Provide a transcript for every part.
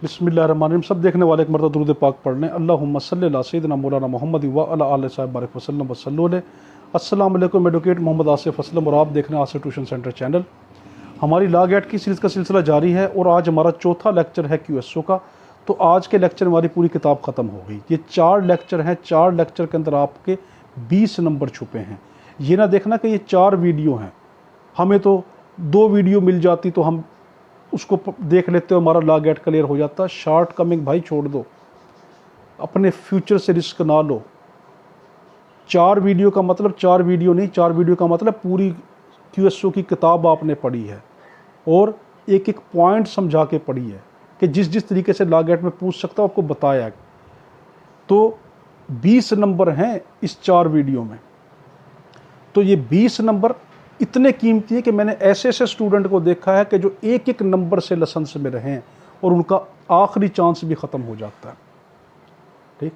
बिस्मिल्लाहिर्रहमानिर्रहीम। सब देखने वाले एक मरतबा दुरूद पाक पढ़ लें। अल्लाहुम्मा सल्ली अला सय्यिदिना मौलाना मुहम्मद व अला आलिहि साहब बारिक वसल्लम वसल्लु अलैहि। अस्सलाम वालेकुम। एडवोकेट मोहम्मद आसिफ असलम और आप देख रहे हैं आसिफ ट्यूशन सेंटर चैनल। हमारी लॉ गेट की सीरीज़ का सिलसिला जारी है और आज हमारा चौथा लेक्चर है QSO का। तो आज के लेक्चर में हमारी पूरी किताब ख़त्म हो गई। ये 4 लेक्चर हैं, 4 लेक्चर के अंदर आपके 20 नंबर छुपे हैं। ये ना देखना कि ये 4 वीडियो हैं, हमें तो 2 वीडियो मिल जाती तो हम उसको देख लेते हो, हमारा लॉ गेट क्लियर हो जाता। शॉर्ट कमिंग भाई छोड़ दो, अपने फ्यूचर से रिस्क ना लो। 4 वीडियो का मतलब 4 वीडियो नहीं, 4 वीडियो का मतलब पूरी QSO की किताब आपने पढ़ी है और एक एक पॉइंट समझा के पढ़ी है कि जिस जिस तरीके से लॉ गेट में पूछ सकता हूँ आपको बताया। तो 20 नंबर हैं इस 4 वीडियो में। तो ये 20 नंबर इतने कीमती है कि मैंने ऐसे ऐसे स्टूडेंट को देखा है कि जो एक एक नंबर से लाइसेंस में रहे और उनका आखिरी चांस भी ख़त्म हो जाता है। ठीक,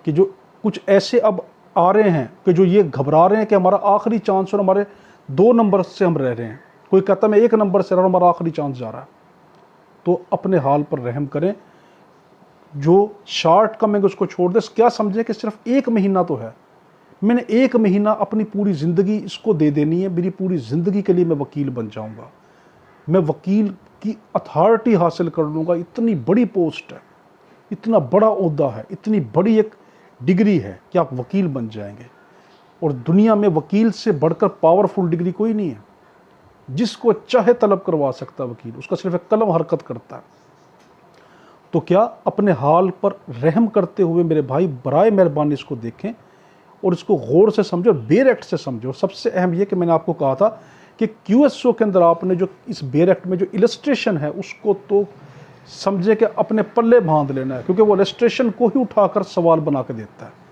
कि जो कुछ ऐसे अब आ रहे हैं कि जो ये घबरा रहे हैं कि हमारा आखिरी चांस और हमारे 2 नंबर से हम रह रहे हैं। कोई कहता है मैं 1 नंबर से रहा हूं, हमारा आखिरी चांस जा रहा है। तो अपने हाल पर रहम करें। जो शॉर्ट कमिंग उसको छोड़ दे। क्या समझे कि सिर्फ 1 महीना तो है, मैंने 1 महीना अपनी पूरी ज़िंदगी इसको दे देनी है। मेरी पूरी ज़िंदगी के लिए मैं वकील बन जाऊंगा, मैं वकील की अथॉरिटी हासिल कर लूँगा। इतनी बड़ी पोस्ट है, इतना बड़ा ओहदा है, इतनी बड़ी एक डिग्री है कि आप वकील बन जाएंगे। और दुनिया में वकील से बढ़कर पावरफुल डिग्री कोई नहीं है। जिसको चाहे तलब करवा सकता है वकील, उसका सिर्फ एक कलम हरकत करता है। तो क्या अपने हाल पर रहम करते हुए मेरे भाई बराए मेहरबानी इसको देखें और इसको गौर से समझो, बेर एक्ट से समझो। सबसे अहम यह कि मैंने आपको कहा था कि QSO के अंदर आपने जो इस बेर एक्ट में जो इलस्ट्रेशन है उसको तो समझे कि अपने पल्ले बांध लेना है, क्योंकि वो इलस्ट्रेशन को ही उठाकर सवाल बना के देता है।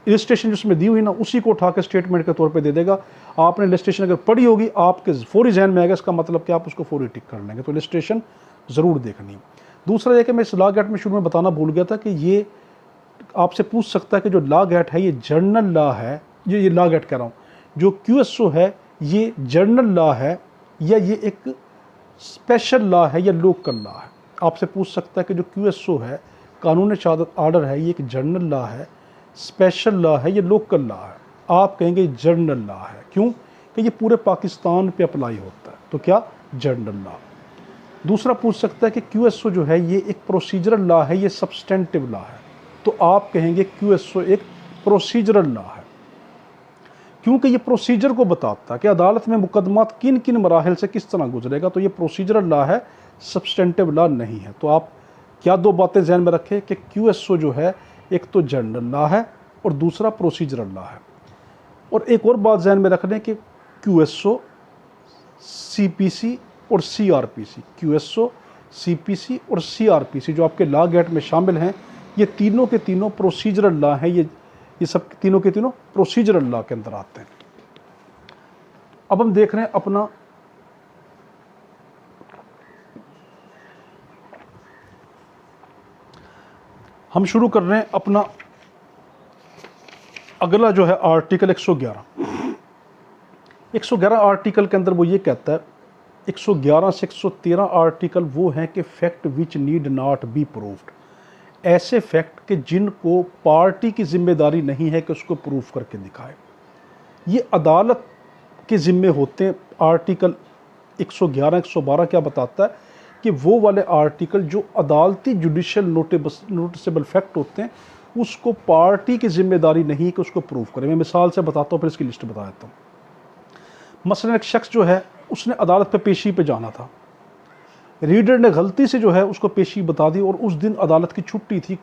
इलस्ट्रेशन जिसमें दी हुई ना उसी को उठा के स्टेटमेंट के तौर पे दे देगा। आपने इलस्ट्रेशन अगर पढ़ी होगी आपके फौरी जहन में आएगा, इसका मतलब कि आप उसको फौरी टिक कर लेंगे। तो इलस्ट्रेशन ज़रूर देखनी। दूसरा यह कि मैं इस लॉ गेट में शुरू में बताना भूल गया था कि ये आपसे पूछ सकता है कि जो लॉ गेट है ये जर्नल लॉ है, ये लॉ गेट कह रहा हूँ, जो QSO है ये जर्नल लॉ है या ये एक स्पेशल लॉ है या लोकल लॉ है। आपसे पूछ सकता है कि जो QSO है, कानून शहादत आर्डर है, ये एक जर्नल लॉ है, स्पेशल लॉ है या लोकल लॉ है। आप कहेंगे जर्नल लॉ है। क्यों? कि ये पूरे पाकिस्तान पे अप्लाई होता है। तो क्या? Journal law. दूसरा पूछ सकता है कि QSO जो है ये एक प्रोसीजरल लॉ है, ये सब्सटेंटिव लॉ है। तो आप कहेंगे QSO एक प्रोसीजरल लॉ है, क्योंकि ये प्रोसीजर को बताता है कि अदालत में मुकदमा किन किन मराहल से किस तरह गुजरेगा। तो ये प्रोसीजरल लॉ है, सब्सटेंटिव लॉ नहीं है। तो आप क्या 2 बातें ध्यान में रखें कि QSO जो है एक तो जर्नल लॉ है और दूसरा प्रोसीजरल लॉ है। और एक और बात ध्यान में रख लें कि QSO, CPC और CRPC, QSO, CPC और CRPC जो आपके लॉ गेट में शामिल हैं, ये तीनों के तीनों प्रोसीजरल लॉ हैं। ये सब तीनों के तीनों प्रोसीजरल लॉ के अंदर आते हैं। अब हम देख रहे हैं अपना हम शुरू कर रहे हैं अपना अगला जो है आर्टिकल 111। 111 आर्टिकल के अंदर वो ये कहता है, 111 से 113 आर्टिकल वो हैं कि fact which need not be proved. ऐसे फैक्ट के जिनको पार्टी की जिम्मेदारी नहीं है कि उसको प्रूफ करके दिखाए, ये अदालत के जिम्मे होते हैं। आर्टिकल 111 112 क्या बताता है कि वो वाले आर्टिकल जो अदालती जुडिशियल नोटिसेबल फैक्ट होते हैं उसको पार्टी की जिम्मेदारी नहीं है कि उसको प्रूफ करें। मैं मिसाल से बताता हूँ, फिर इसकी लिस्ट बता देता हूँ। मसलन एक शख्स जो है उसने अदालत पे पेशी पे जाना था, रीडर ने गलती से जो है उसको पेशी बता दी और उस दिन अदालत की छुट्टी थी,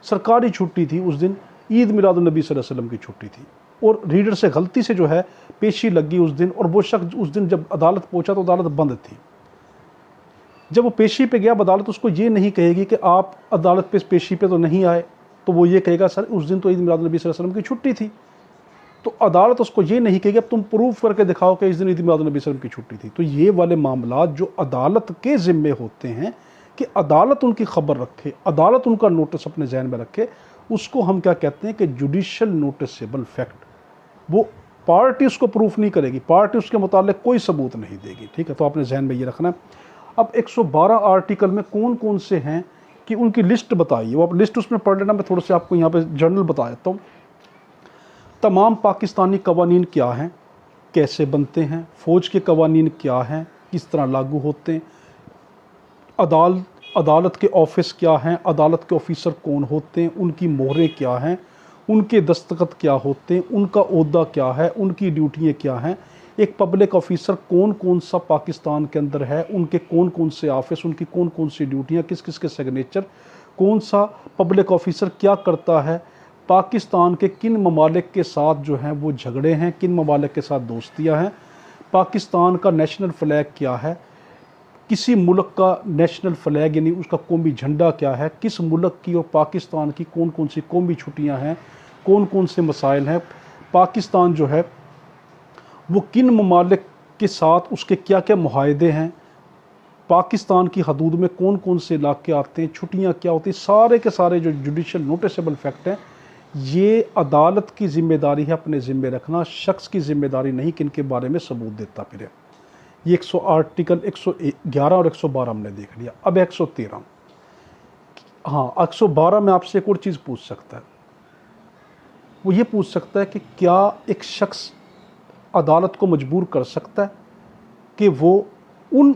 सरकारी छुट्टी थी। उस दिन ईद मिलादुन्नबी सल्लल्लाहु अलैहि वसल्लम की छुट्टी थी और रीडर से गलती से जो है पेशी लगी उस दिन। और वो शख्स उस दिन जब अदालत पहुंचा तो अदालत बंद थी। जब वो पेशी पे गया, अदालत उसको ये नहीं कहेगी कि आप अदालत पे पेशी पे तो नहीं आए, तो वो ये कहेगा सर उस दिन तो ईद मिलादुन्नबी सल्लल्लाहु अलैहि वसल्लम की छुट्टी थी। तो अदालत उसको ये नहीं कहेगी अब तुम प्रूफ करके दिखाओ कि इस दिन ईद मिलादुन्नबी सल्लल्लाहु अलैहि वसल्लम की छुट्टी थी। तो ये वाले मामला जो अदालत के ज़िम्मे होते हैं कि अदालत उनकी खबर रखे, अदालत उनका नोटिस अपने जहन में रखे, उसको हम क्या कहते हैं कि जुडिशियल नोटिसेबल फैक्ट। वो पार्टी उसको प्रूफ नहीं करेगी, पार्टी उसके मुतालिक कोई सबूत नहीं देगी। ठीक है, तो आपने जहन में ये रखना है। अब 112 आर्टिकल में कौन कौन से हैं कि उनकी लिस्ट बताइए, वो आप लिस्ट उसमें पढ़ लेना, मैं थोड़ा सा आपको यहाँ पे जनरल बता देता हूँ। तमाम पाकिस्तानी कवानीन क्या हैं, कैसे बनते हैं, फ़ौज के कवानीन क्या हैं, किस तरह लागू होते हैं, अदालत के ऑफिस क्या हैं, अदालत के ऑफिसर कौन होते हैं, उनकी मोहरें क्या हैं, उनके दस्तखत क्या होते हैं, उनका ओहदा क्या है, उनकी ड्यूटियाँ क्या हैं, एक पब्लिक ऑफिसर कौन कौन सा पाकिस्तान के अंदर है, उनके कौन कौन से ऑफिस, उनकी कौन कौन सी ड्यूटियाँ, किस किस के सिग्नेचर, कौन सा पब्लिक ऑफिसर क्या करता है, पाकिस्तान के किन ममालिक के साथ जो हैं वो झगड़े हैं, किन ममालिक के साथ दोस्तियाँ हैं, पाकिस्तान का नेशनल फ्लैग क्या है, किसी मुल्क का नेशनल फ्लैग यानी उसका कौमी झंडा क्या है, किस मुल्क की और पाकिस्तान की कौन कौन सी कौमी छुट्टियां हैं, कौन कौन से मसाइल हैं, पाकिस्तान जो है वो किन ममालिक के साथ उसके क्या क्या मुआहदे हैं, पाकिस्तान की हदूद में कौन कौन से इलाके आते हैं, छुट्टियां क्या होती हैं, सारे के सारे जो जुडिशल नोटिसेबल फैक्ट हैं, ये अदालत की ज़िम्मेदारी है अपने ज़िम्मे रखना, शख्स की ज़िम्मेदारी नहीं कि इनके बारे में सबूत देता फिरे। ये 100 आर्टिकल 111 और 112 हमने देख लिया। अब 113, हाँ 112 में आपसे एक और चीज़ पूछ सकता है, वो ये पूछ सकता है कि क्या एक शख्स अदालत को मजबूर कर सकता है कि वो उन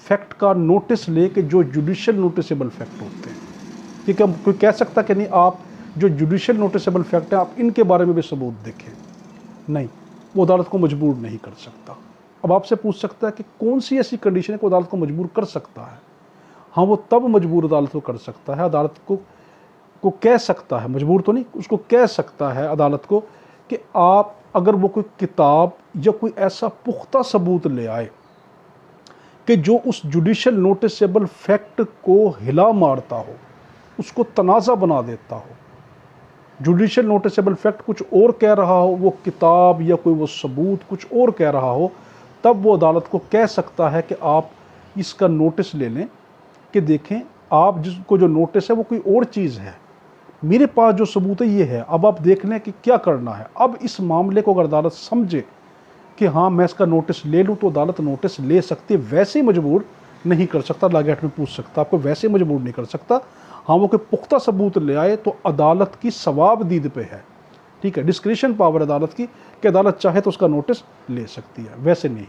फैक्ट का नोटिस ले कि जो जुडिशल नोटिसेबल फैक्ट होते हैं, कि क्या कोई कह सकता कि नहीं आप जो जुडिशल नोटिसेबल फैक्ट है आप इनके बारे में भी सबूत देखें? नहीं, वो अदालत को मजबूर नहीं कर सकता। अब आपसे पूछ सकता है कि कौन सी ऐसी कंडीशन है को अदालत को मजबूर कर सकता है? हाँ, वो तब मजबूर अदालत को कर सकता है, अदालत को कह सकता है, मजबूर तो नहीं, उसको कह सकता है अदालत को कि आप अगर वो कोई किताब या कोई ऐसा पुख्ता सबूत ले आए कि जो उस जुडिशल नोटिसेबल फैक्ट को हिला मारता हो, उसको तनाज़ा बना देता हो, जुडिशल नोटिसेबल फैक्ट कुछ और कह रहा हो, वो किताब या कोई वो सबूत कुछ और कह रहा हो, तब वो अदालत को कह सकता है कि आप इसका नोटिस ले लें कि देखें आप जिसको जो नोटिस है वो कोई और चीज़ है, मेरे पास जो सबूत है ये है, अब आप देख लें कि क्या करना है। अब इस मामले को अगर अदालत समझे कि हाँ मैं इसका नोटिस ले लूँ, तो अदालत नोटिस ले सकती है, वैसे ही मजबूर नहीं कर सकता। लागेट में पूछ सकता, आपको वैसे ही मजबूर नहीं कर सकता। हाँ, वो कोई पुख्ता सबूत ले आए तो अदालत की सवाबदीद पे है, ठीक है, डिस्क्रिशन पावर अदालत की कि अदालत चाहे तो उसका नोटिस ले सकती है, वैसे नहीं।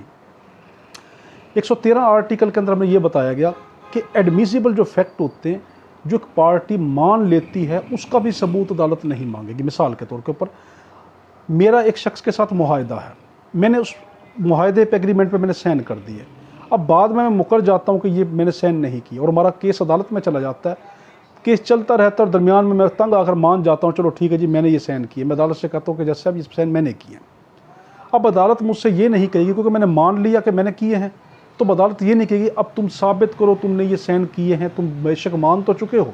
113 आर्टिकल के अंदर हमें यह बताया गया कि एडमिसिबल जो फैक्ट होते हैं, जो एक पार्टी मान लेती है, उसका भी सबूत अदालत नहीं मांगेगी। मिसाल के तौर के ऊपर मेरा एक शख्स के साथ मुआहदा है, मैंने उस मुआहदे पे एग्रीमेंट पे मैंने साइन कर दिए, अब बाद में मैं मुकर जाता हूँ कि ये मैंने साइन नहीं किया और हमारा केस अदालत में चला जाता है, केस चलता रहता है और दरमियान में मैं तंग आकर मान जाता हूँ, चलो ठीक है जी मैंने ये साइन किया, मैं अदालत से कहता हूँ कि जैसे अब ये साइन मैंने किए। अब अदालत मुझसे ये नहीं कहेगी क्योंकि मैंने मान लिया कि मैंने किए हैं, तो अदालत ये नहीं कहेगी अब तुम साबित करो तुमने ये साइन किए हैं, तुम बेशक मान तो चुके हो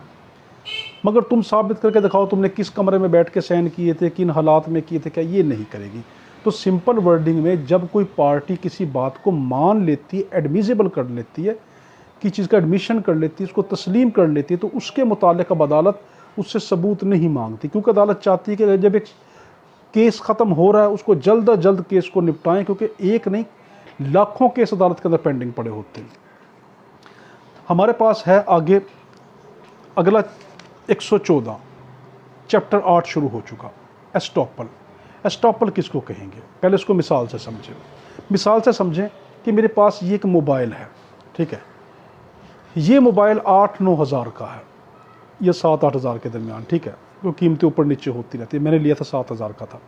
मगर तुम साबित करके दिखाओ तुमने किस कमरे में बैठ के साइन किए थे, किन हालात में किए थे, क्या ये नहीं करेगी। तो सिंपल वर्डिंग में जब कोई पार्टी किसी बात को मान लेती है, एडमिसिबल कर लेती है, कि चीज़ का एडमिशन कर लेती है, उसको तस्लीम कर लेती है, तो उसके मुतालिक अब अदालत उससे सबूत नहीं मांगती, क्योंकि अदालत चाहती है कि जब एक केस ख़त्म हो रहा है उसको जल्द अज जल्द केस को निपटाएं, क्योंकि एक नहीं लाखों केस अदालत के अंदर पेंडिंग पड़े होते हैं। हमारे पास है आगे अगला 114 चैप्टर 8 शुरू हो चुका, एस्टॉपल। एस्टॉपल किसको कहेंगे, पहले इसको मिसाल से समझें। मिसाल से समझें कि मेरे पास ये एक मोबाइल है, ठीक है, ये मोबाइल 8-9 हज़ार का है या 7-8 हज़ार के दरमियान, ठीक है, तो कीमतें ऊपर नीचे होती रहती है, मैंने लिया था 7 हज़ार का था।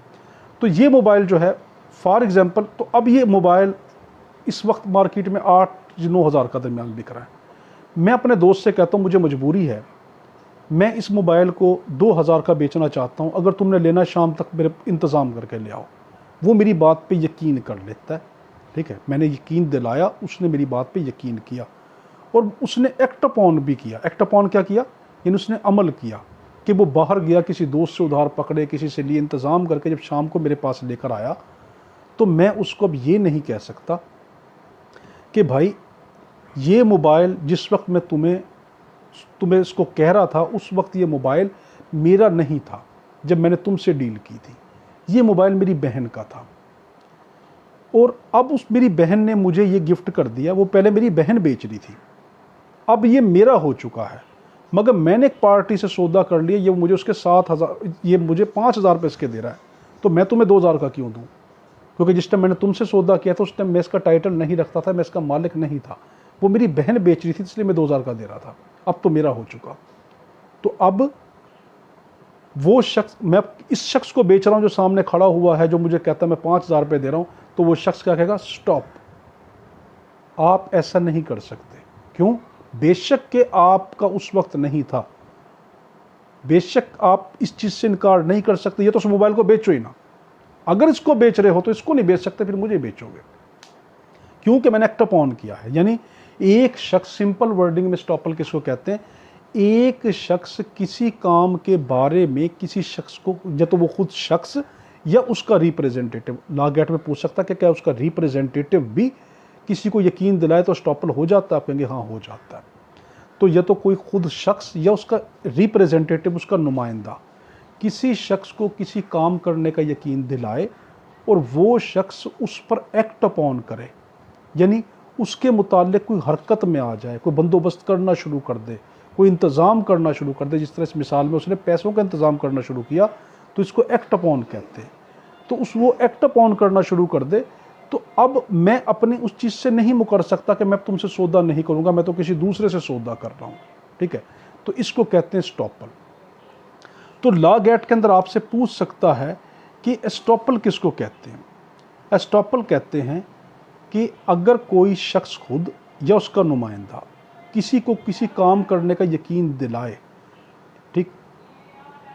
तो ये मोबाइल जो है फॉर एग्ज़ाम्पल, तो अब ये मोबाइल इस वक्त मार्केट में 8-9 हज़ार का दरमियान बिक रहा है। मैं अपने दोस्त से कहता हूँ मुझे मजबूरी है, मैं इस मोबाइल को 2 हज़ार का बेचना चाहता हूँ, अगर तुमने लेना शाम तक मेरे इंतज़ाम करके ले आओ। वो मेरी बात पे यकीन कर लेता है, ठीक है, मैंने यकीन दिलाया, उसने मेरी बात पे यकीन किया और उसने एक्ट अपॉन भी किया। एक्ट अपॉन क्या किया, यानी उसने अमल किया कि वो बाहर गया, किसी दोस्त से उधार पकड़े, किसी से लिए इंतज़ाम करके जब शाम को मेरे पास लेकर आया, तो मैं उसको अब ये नहीं कह सकता कि भाई ये मोबाइल जिस वक्त मैं तुम्हें इसको कह रहा था उस वक्त ये मोबाइल मेरा नहीं था, जब मैंने तुमसे डील की थी, ये मोबाइल मेरी बहन का था। और अब उस मेरी बहन ने मुझे ये गिफ्ट कर दिया। वो पहले मेरी बहन बेच रही थी, अब ये मेरा हो चुका है, मगर मैंने एक पार्टी से सौदा कर लिया, ये मुझे उसके 7,000, ये मुझे 5,000 रुपये इसके दे रहा है, तो मैं तुम्हें 2,000 का क्यों दूँ? क्योंकि जिस टाइम मैंने तुमसे सौदा किया था उस टाइम मैं इसका टाइटल नहीं रखता था, मैं इसका मालिक नहीं था, वो मेरी बहन बेच रही थी इसलिए मैं 2,000 का दे रहा था, अब तो मेरा हो चुका। तो अब वो शख्स, मैं इस शख्स को बेच रहा हूँ जो सामने खड़ा हुआ है, जो मुझे कहता है मैं 5,000 रुपये दे रहा हूँ, तो वो शख्स क्या कहेगा? स्टॉप, आप ऐसा नहीं कर सकते। क्यों? बेशक के आपका उस वक्त नहीं था, बेशक आप इस चीज़ से इनकार नहीं कर सकते, ये तो उस मोबाइल को बेचो ही ना। अगर इसको बेच रहे हो तो इसको नहीं बेच सकते, फिर मुझे बेचोगे, क्योंकि मैंने एक्ट अपॉन किया है। यानी एक शख्स, सिंपल वर्डिंग में स्टॉपल किसको कहते हैं? एक शख्स किसी काम के बारे में किसी शख्स को, या तो वो खुद शख्स या उसका रिप्रेजेंटेटिव, लॉ गेट में पूछ सकता है कि क्या उसका रिप्रेजेंटेटिव भी किसी को यकीन दिलाए तो स्टॉपल हो जाता है? आप कहेंगे हाँ हो जाता है। तो या तो कोई खुद शख्स या उसका रिप्रेजेंटेटिव, उसका नुमाइंदा किसी शख्स को किसी काम करने का यकीन दिलाए और वो शख्स उस पर एक्ट अपॉन करे, यानी उसके मुताल्लिक कोई हरकत में आ जाए, कोई बंदोबस्त करना शुरू कर दे, कोई इंतज़ाम करना शुरू कर दे। जिस तरह इस मिसाल में उसने पैसों का इंतज़ाम करना शुरू किया तो इसको एक्ट अपॉन कहते हैं। तो वो एक्ट अपॉन करना शुरू कर दे, तो अब मैं अपनी उस चीज़ से नहीं मुकर सकता कि मैं तुमसे सौदा नहीं करूँगा, मैं तो किसी दूसरे से सौदा कर रहा हूँ, ठीक है? तो इसको कहते हैं स्टॉपल। तो लॉ गेट के अंदर आपसे पूछ सकता है कि एस्टॉपल किसको कहते हैं? एस्टॉपल कहते हैं कि अगर कोई शख्स खुद या उसका नुमाइंदा किसी को किसी काम करने का यकीन दिलाए, ठीक,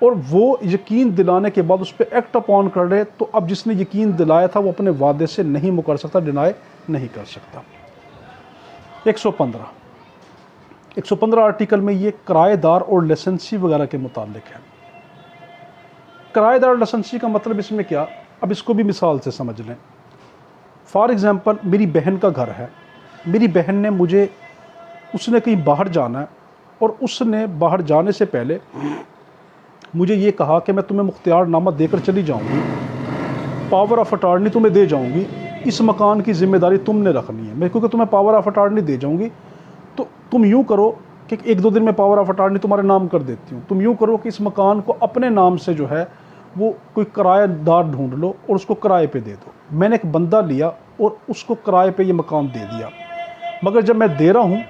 और वो यकीन दिलाने के बाद उस पर एक्ट अपॉन कर रहे, तो अब जिसने यकीन दिलाया था वो अपने वादे से नहीं मुकर सकता, डिनाई नहीं कर सकता। 115 आर्टिकल में ये किराएदार और लाइसेंसी वगैरह के मुतालिक है। किराएदार और लाइसेंसी का मतलब इसमें क्या? अब इसको भी मिसाल से समझ लें। फॉर एग्ज़ाम्पल, मेरी बहन का घर है, मेरी बहन ने मुझे, उसने कहीं बाहर जाना है और उसने बाहर जाने से पहले मुझे ये कहा कि मैं तुम्हें मुख्तियारनामा देकर चली जाऊंगी, पावर ऑफ अटॉर्नी तुम्हें दे जाऊंगी, इस मकान की जिम्मेदारी तुमने रखनी है। मैं क्योंकि तुम्हें पावर ऑफ अटॉर्नी दे जाऊंगी, तो तुम यूँ करो कि 1-2 दिन में पावर ऑफ अटॉर्नी तुम्हारे नाम कर देती हूँ, तुम यूँ करो कि इस मकान को अपने नाम से जो है वो कोई किराएदार ढूंढ लो और उसको किराए पे दे दो। मैंने एक बंदा लिया और उसको किराए पे ये मकान दे दिया, मगर जब मैं दे रहा हूँ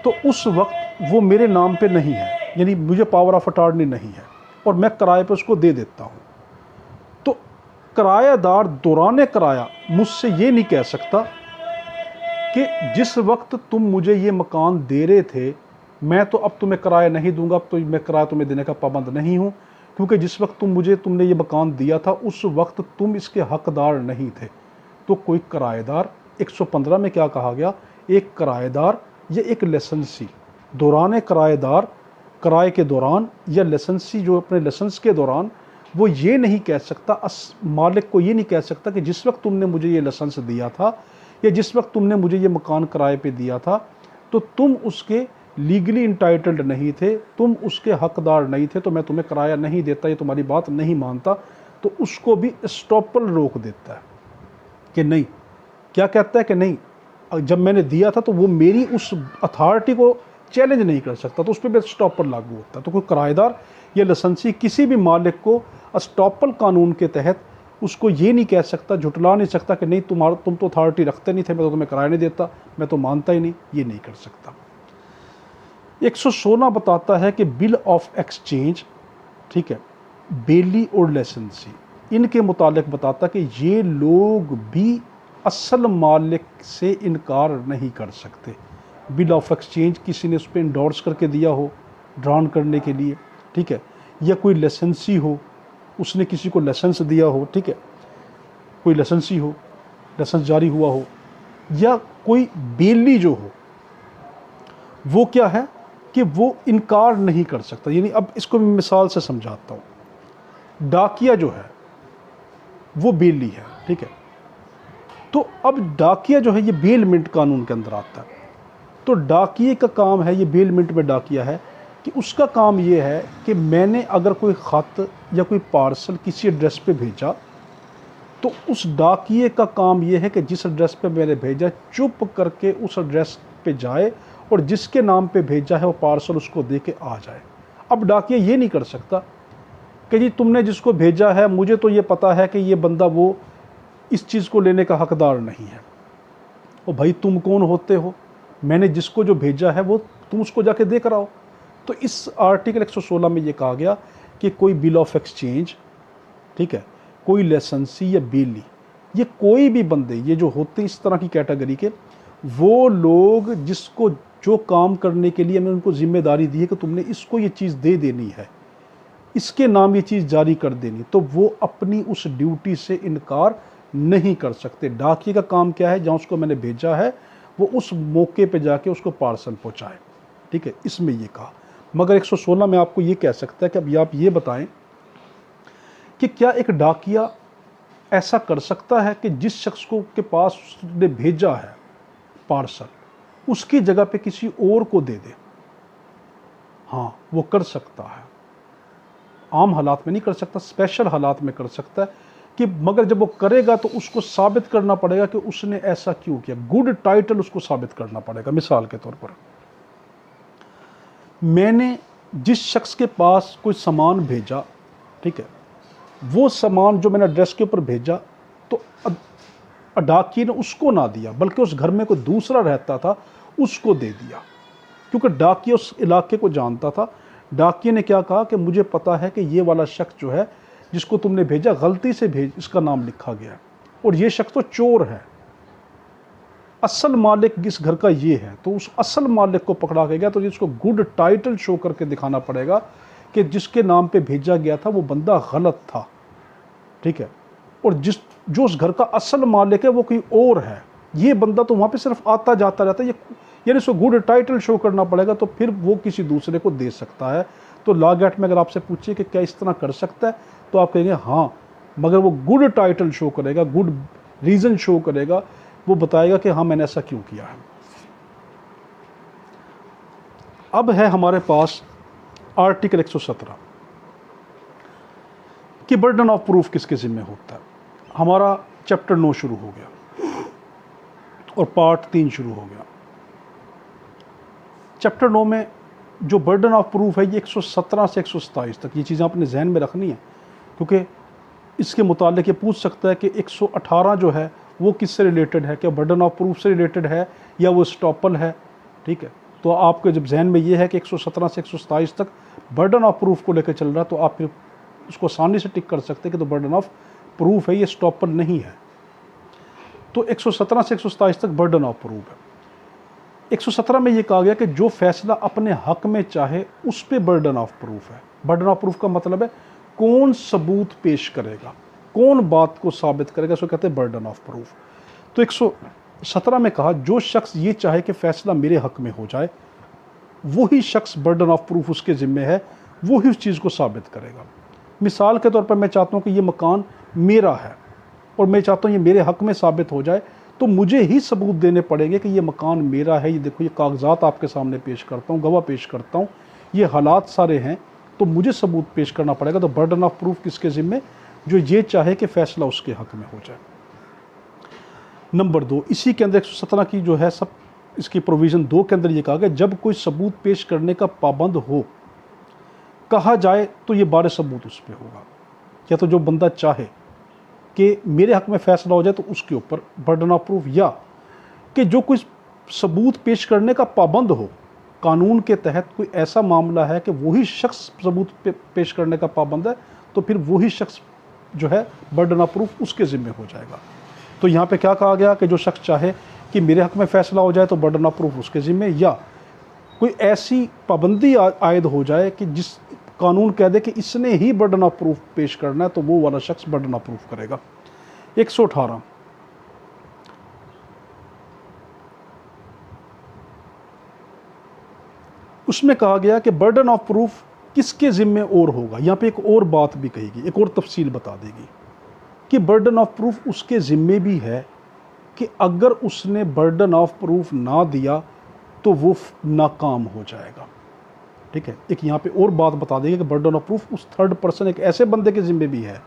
तो उस वक्त वो मेरे नाम पे नहीं है, यानी मुझे पावर ऑफ अटॉर्नी नहीं है, और मैं किराए पे उसको दे देता हूँ। तो किराएदार दौरान किराया मुझसे ये नहीं कह सकता कि जिस वक्त तुम मुझे ये मकान दे रहे थे मैं तो अब तुम्हें किराया नहीं दूंगा, अब तो मैं किराया तुम्हें देने का पाबंद नहीं हूँ, क्योंकि जिस वक्त तुमने ये मकान दिया था उस वक्त तुम इसके हकदार नहीं थे। तो कोई किराएदार, 115 में क्या कहा गया? एक किराएदार या एक लाइसेंसी, दौरान किराएदार, किराए के दौरान, या लाइसेंसी जो अपने लाइसेंस के दौरान, वो ये नहीं कह सकता, मालिक को ये नहीं कह सकता कि जिस वक्त तुमने मुझे ये लाइसेंस दिया था या जिस वक्त तुमने मुझे ये मकान किराए पे दिया था तो तुम उसके लीगली इंटाइटल्ड नहीं थे, तुम उसके हकदार नहीं थे, तो मैं तुम्हें किराया नहीं देता, ये तुम्हारी बात नहीं मानता। तो उसको भी एस्टॉपल रोक देता है कि नहीं, क्या कहता है कि नहीं, जब मैंने दिया था तो वो मेरी उस अथॉरिटी को चैलेंज नहीं कर सकता, तो उस पर भी एस्टॉपल लागू होता है। तो कोई किराएदार या लाइसेंसी किसी भी मालिक को एस्टॉपल कानून के तहत उसको ये नहीं कह सकता, झुटला नहीं सकता कि नहीं तुम तो अथॉरिटी रखते नहीं थे, मैं तो तुम्हें किराया नहीं देता, मैं तो मानता ही नहीं, ये नहीं कर सकता। 116 बताता है कि बिल ऑफ एक्सचेंज, ठीक है, बेली और लाइसेंसी, इनके मुतालिक बताता कि ये लोग भी असल मालिक से इनकार नहीं कर सकते। बिल ऑफ एक्सचेंज किसी ने उस पर इंडोर्स करके दिया हो ड्रॉन करने के लिए, ठीक है, या कोई लाइसेंसी हो, उसने किसी को लाइसेंस दिया हो, ठीक है, कोई लाइसेंसी हो, लाइसेंस जारी हुआ हो, या कोई बेली जो हो, वो क्या है कि वो इनकार नहीं कर सकता। यानी अब इसको मैं मिसाल से समझाता हूँ। डाकिया जो है वो बेली है, ठीक है, तो अब डाकिया जो है ये बेल मिंट कानून के अंदर आता है। तो डाकिए का काम है, ये बेल मिंट में डाकिया है, कि उसका काम ये है कि मैंने अगर कोई ख़त या कोई पार्सल किसी एड्रेस पे भेजा तो उस डाकिए का काम ये है कि जिस एड्रेस पे मैंने भेजा चुप करके उस एड्रेस पे जाए और जिसके नाम पे भेजा है वो पार्सल उसको दे के आ जाए। अब डाकिया ये नहीं कर सकता कि जी तुमने जिसको भेजा है मुझे तो ये पता है कि ये बंदा वो इस चीज़ को लेने का हकदार नहीं है। और भाई तुम कौन होते हो, मैंने जिसको जो भेजा है वो तुम उसको जाके दे कर आओ। तो इस आर्टिकल 116 में ये कहा गया कि कोई बिल ऑफ एक्सचेंज, ठीक है, कोई लाइसेंसी या बेली, ये कोई भी बंदे ये जो होते हैं इस तरह की कैटेगरी के, वो लोग जिसको जो काम करने के लिए मैंने उनको जिम्मेदारी दी है कि तुमने इसको ये चीज़ दे देनी है, इसके नाम ये चीज़ जारी कर देनी, तो वो अपनी उस ड्यूटी से इनकार नहीं कर सकते। डाकिए का काम क्या है, जहाँ उसको मैंने भेजा है वो उस मौके पे जाके उसको पार्सल पहुँचाए, ठीक है, इसमें ये कहा। मगर 116 में आपको ये कह सकता है कि अब आप ये बताएं कि क्या एक डाकिया ऐसा कर सकता है कि जिस शख्स को के पास उसने भेजा है पार्सल उसकी जगह पे किसी और को दे दे? हाँ, वो कर सकता है। आम हालात में नहीं कर सकता, स्पेशल हालात में कर सकता है कि मगर जब वो करेगा तो उसको साबित करना पड़ेगा कि उसने ऐसा क्यों किया। गुड टाइटल उसको साबित करना पड़ेगा। मिसाल के तौर पर मैंने जिस शख्स के पास कोई सामान भेजा, ठीक है, वो सामान जो मैंने एड्रेस के ऊपर भेजा तो डाकिए ने उसको ना दिया बल्कि उस घर में कोई दूसरा रहता था उसको दे दिया, क्योंकि डाकिया उस इलाके को जानता था। डाकिए ने क्या कहा कि मुझे पता है कि ये वाला शख्स जो है जिसको तुमने भेजा गलती से इसका नाम लिखा गया और ये शख्स तो चोर है, असल मालिक इस घर का ये है, तो उस असल मालिक को पकड़ा के गया। तो जिसको गुड टाइटल शो करके दिखाना पड़ेगा कि जिसके नाम पे भेजा गया था वो बंदा गलत था, ठीक है, और जो उस घर का असल मालिक है वो कोई और है, ये बंदा तो वहाँ पे सिर्फ आता जाता रहता है, ये यानी उसको गुड टाइटल शो करना पड़ेगा, तो फिर वो किसी दूसरे को दे सकता है। तो लॉ एक्ट में अगर आपसे पूछिए कि क्या इस तरह कर सकता है तो आप कहेंगे हाँ, मगर वो गुड टाइटल शो करेगा, गुड रीज़न शो करेगा, वो बताएगा कि हाँ मैंने ऐसा क्यों किया है। अब है हमारे पास आर्टिकल 117 कि बर्डन ऑफ प्रूफ किसके जिम्मे होता है। हमारा चैप्टर 9 शुरू हो गया और पार्ट 3 शुरू हो गया। चैप्टर 9 में जो बर्डन ऑफ प्रूफ है ये 117 से 127 तक, ये चीज़ें आपने जहन में रखनी है, क्योंकि इसके मुतालिक ये पूछ सकता है कि 118 जो है वो किससे रिलेटेड है, क्या बर्डन ऑफ प्रूफ से रिलेटेड है या वो स्टॉपल है, ठीक है। तो आपके जब जहन में ये है कि 117 से 127 तक बर्डन ऑफ प्रूफ को लेकर चल रहा है तो आप फिर उसको आसानी से टिक कर सकते हैं कि तो बर्डन ऑफ प्रूफ है, ये स्टॉपल नहीं है। तो 117 से 127 तक बर्डन ऑफ प्रूफ है। 117 में ये कहा गया कि जो फैसला अपने हक में चाहे उस पर बर्डन ऑफ प्रूफ है। बर्डन ऑफ प्रूफ का मतलब है कौन सबूत पेश करेगा, कौन बात को साबित करेगा, इसको कहते हैं बर्डन ऑफ प्रूफ। तो 117 में कहा जो शख्स ये चाहे कि फैसला मेरे हक में हो जाए वही शख्स बर्डन ऑफ प्रूफ उसके ज़िम्मे है, वही उस चीज़ को साबित करेगा। मिसाल के तौर पर मैं चाहता हूँ कि ये मकान मेरा है और मैं चाहता हूँ ये मेरे हक में साबित हो जाए, तो मुझे ही सबूत देने पड़ेंगे कि ये मकान मेरा है। ये देखो, ये कागजात आपके सामने पेश करता हूँ, गवाह पेश करता हूँ, ये हालात सारे हैं, तो मुझे सबूत पेश करना पड़ेगा। तो बर्डन ऑफ प्रूफ किसके ज़िम्मे? जो ये चाहे कि फ़ैसला उसके हक में हो जाए। नंबर 2, इसी के अंदर 117 की जो है सब इसकी प्रोविज़न 2 के अंदर ये कहा गया जब कोई सबूत पेश करने का पाबंद हो कहा जाए तो ये बारे सबूत उस पर होगा। या तो जो बंदा चाहे कि मेरे हक में फ़ैसला हो जाए तो उसके ऊपर बर्डन ऑफ प्रूफ, या कि जो कोई सबूत पेश करने का पाबंद हो, कानून के तहत कोई ऐसा मामला है कि वही शख्स सबूत पेश करने का पाबंद है, तो फिर वही शख्स जो है बर्डन ऑफ प्रूफ उसके ज़िम्मे हो जाएगा। तो यहाँ पे क्या कहा गया कि जो शख्स चाहे कि मेरे हक में फ़ैसला हो जाए तो बर्डन ऑफ प्रूफ उसके ज़िम्मे, या कोई ऐसी पाबंदी आयद हो जाए कि जिस कानून कह दे कि इसने ही बर्डन ऑफ प्रूफ पेश करना है, तो वो वाला शख्स बर्डन ऑफ प्रूफ करेगा। 118 उसमें कहा गया कि बर्डन ऑफ प्रूफ किसके ज़िम्मे और होगा। यहाँ पे एक और बात भी कहेगी, एक और तफसील बता देगी कि बर्डन ऑफ प्रूफ उसके ज़िम्मे भी है कि अगर उसने बर्डन ऑफ प्रूफ ना दिया तो वो नाकाम हो जाएगा, ठीक है। एक यहाँ पे और बात बता देगी कि बर्डन ऑफ प्रूफ उस थर्ड पर्सन, एक ऐसे बंदे के ज़िम्मे भी है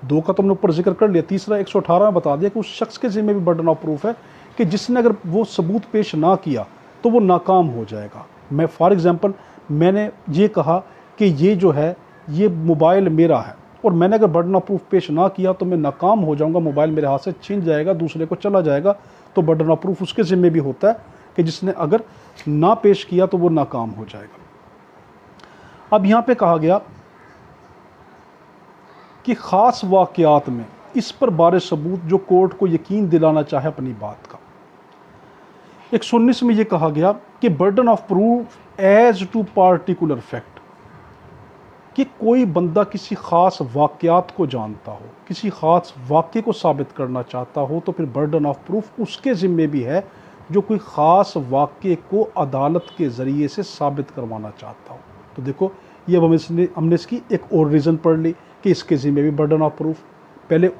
2 का तो हमने ऊपर जिक्र कर लिया, तीसरा 118 में बता दिया कि उस शख्स के ज़िम्मे भी बर्डन ऑफ प्रूफ है कि जिसने अगर वो सबूत पेश ना किया तो वो नाकाम हो जाएगा। मैं फॉर एग्ज़ाम्पल मैंने ये कहा कि ये जो है ये मोबाइल मेरा है और मैंने अगर बर्डन ऑफ प्रूफ पेश ना किया तो मैं नाकाम हो जाऊंगा, मोबाइल मेरे हाथ से छिन जाएगा, दूसरे को चला जाएगा। तो बर्डन ऑफ प्रूफ उसके ज़िम्मे भी होता है कि जिसने अगर ना पेश किया तो वो नाकाम हो जाएगा। अब यहाँ पे कहा गया कि ख़ास वाक़यात में इस पर बारे सबूत जो कोर्ट को यकीन दिलाना चाहे अपनी बात का। 119 में ये कहा गया कि burden of proof as to particular fact, कि कोई बंदा किसी ख़ास वाक़यात को जानता हो, किसी ख़ास वाक़े को साबित करना चाहता हो, तो फिर बर्डन ऑफ प्रूफ उसके ज़िम्मे भी है जो कोई ख़ास वाक़े को अदालत के ज़रिए से साबित करवाना चाहता हो। तो देखो ये अब हमने इसकी एक और रीज़न पढ़ ली कि इसके ज़िम्मे भी बर्डन ऑफ प्रूफ। पहले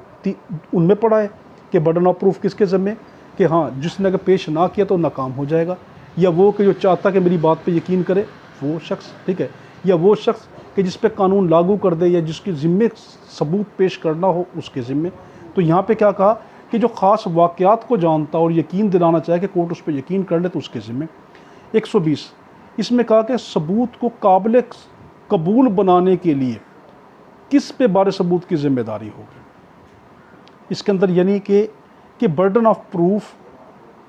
उनमें पढ़ा है कि बर्डन ऑफ प्रूफ किसके ज़िम्मे, कि हाँ जिसने अगर पेश ना किया तो नाकाम हो जाएगा, या वो कि जो चाहता कि मेरी बात पे यकीन करे वो शख्स, ठीक है, या वो शख्स कि जिस पे कानून लागू कर दे या जिसके ज़िम्मे सबूत पेश करना हो उसके ज़िम्मे। तो यहाँ पे क्या कहा कि जो ख़ास वाक़यात को जानता और यकीन दिलाना चाहे कि कोर्ट उस पर यकीन कर ले तो उसके ज़िम्मे। 120 इसमें कहा कि सबूत को काबिल कबूल बनाने के लिए किस पे बारे सबूत की ज़िम्मेदारी होगी। इसके अंदर यानी कि burden of proof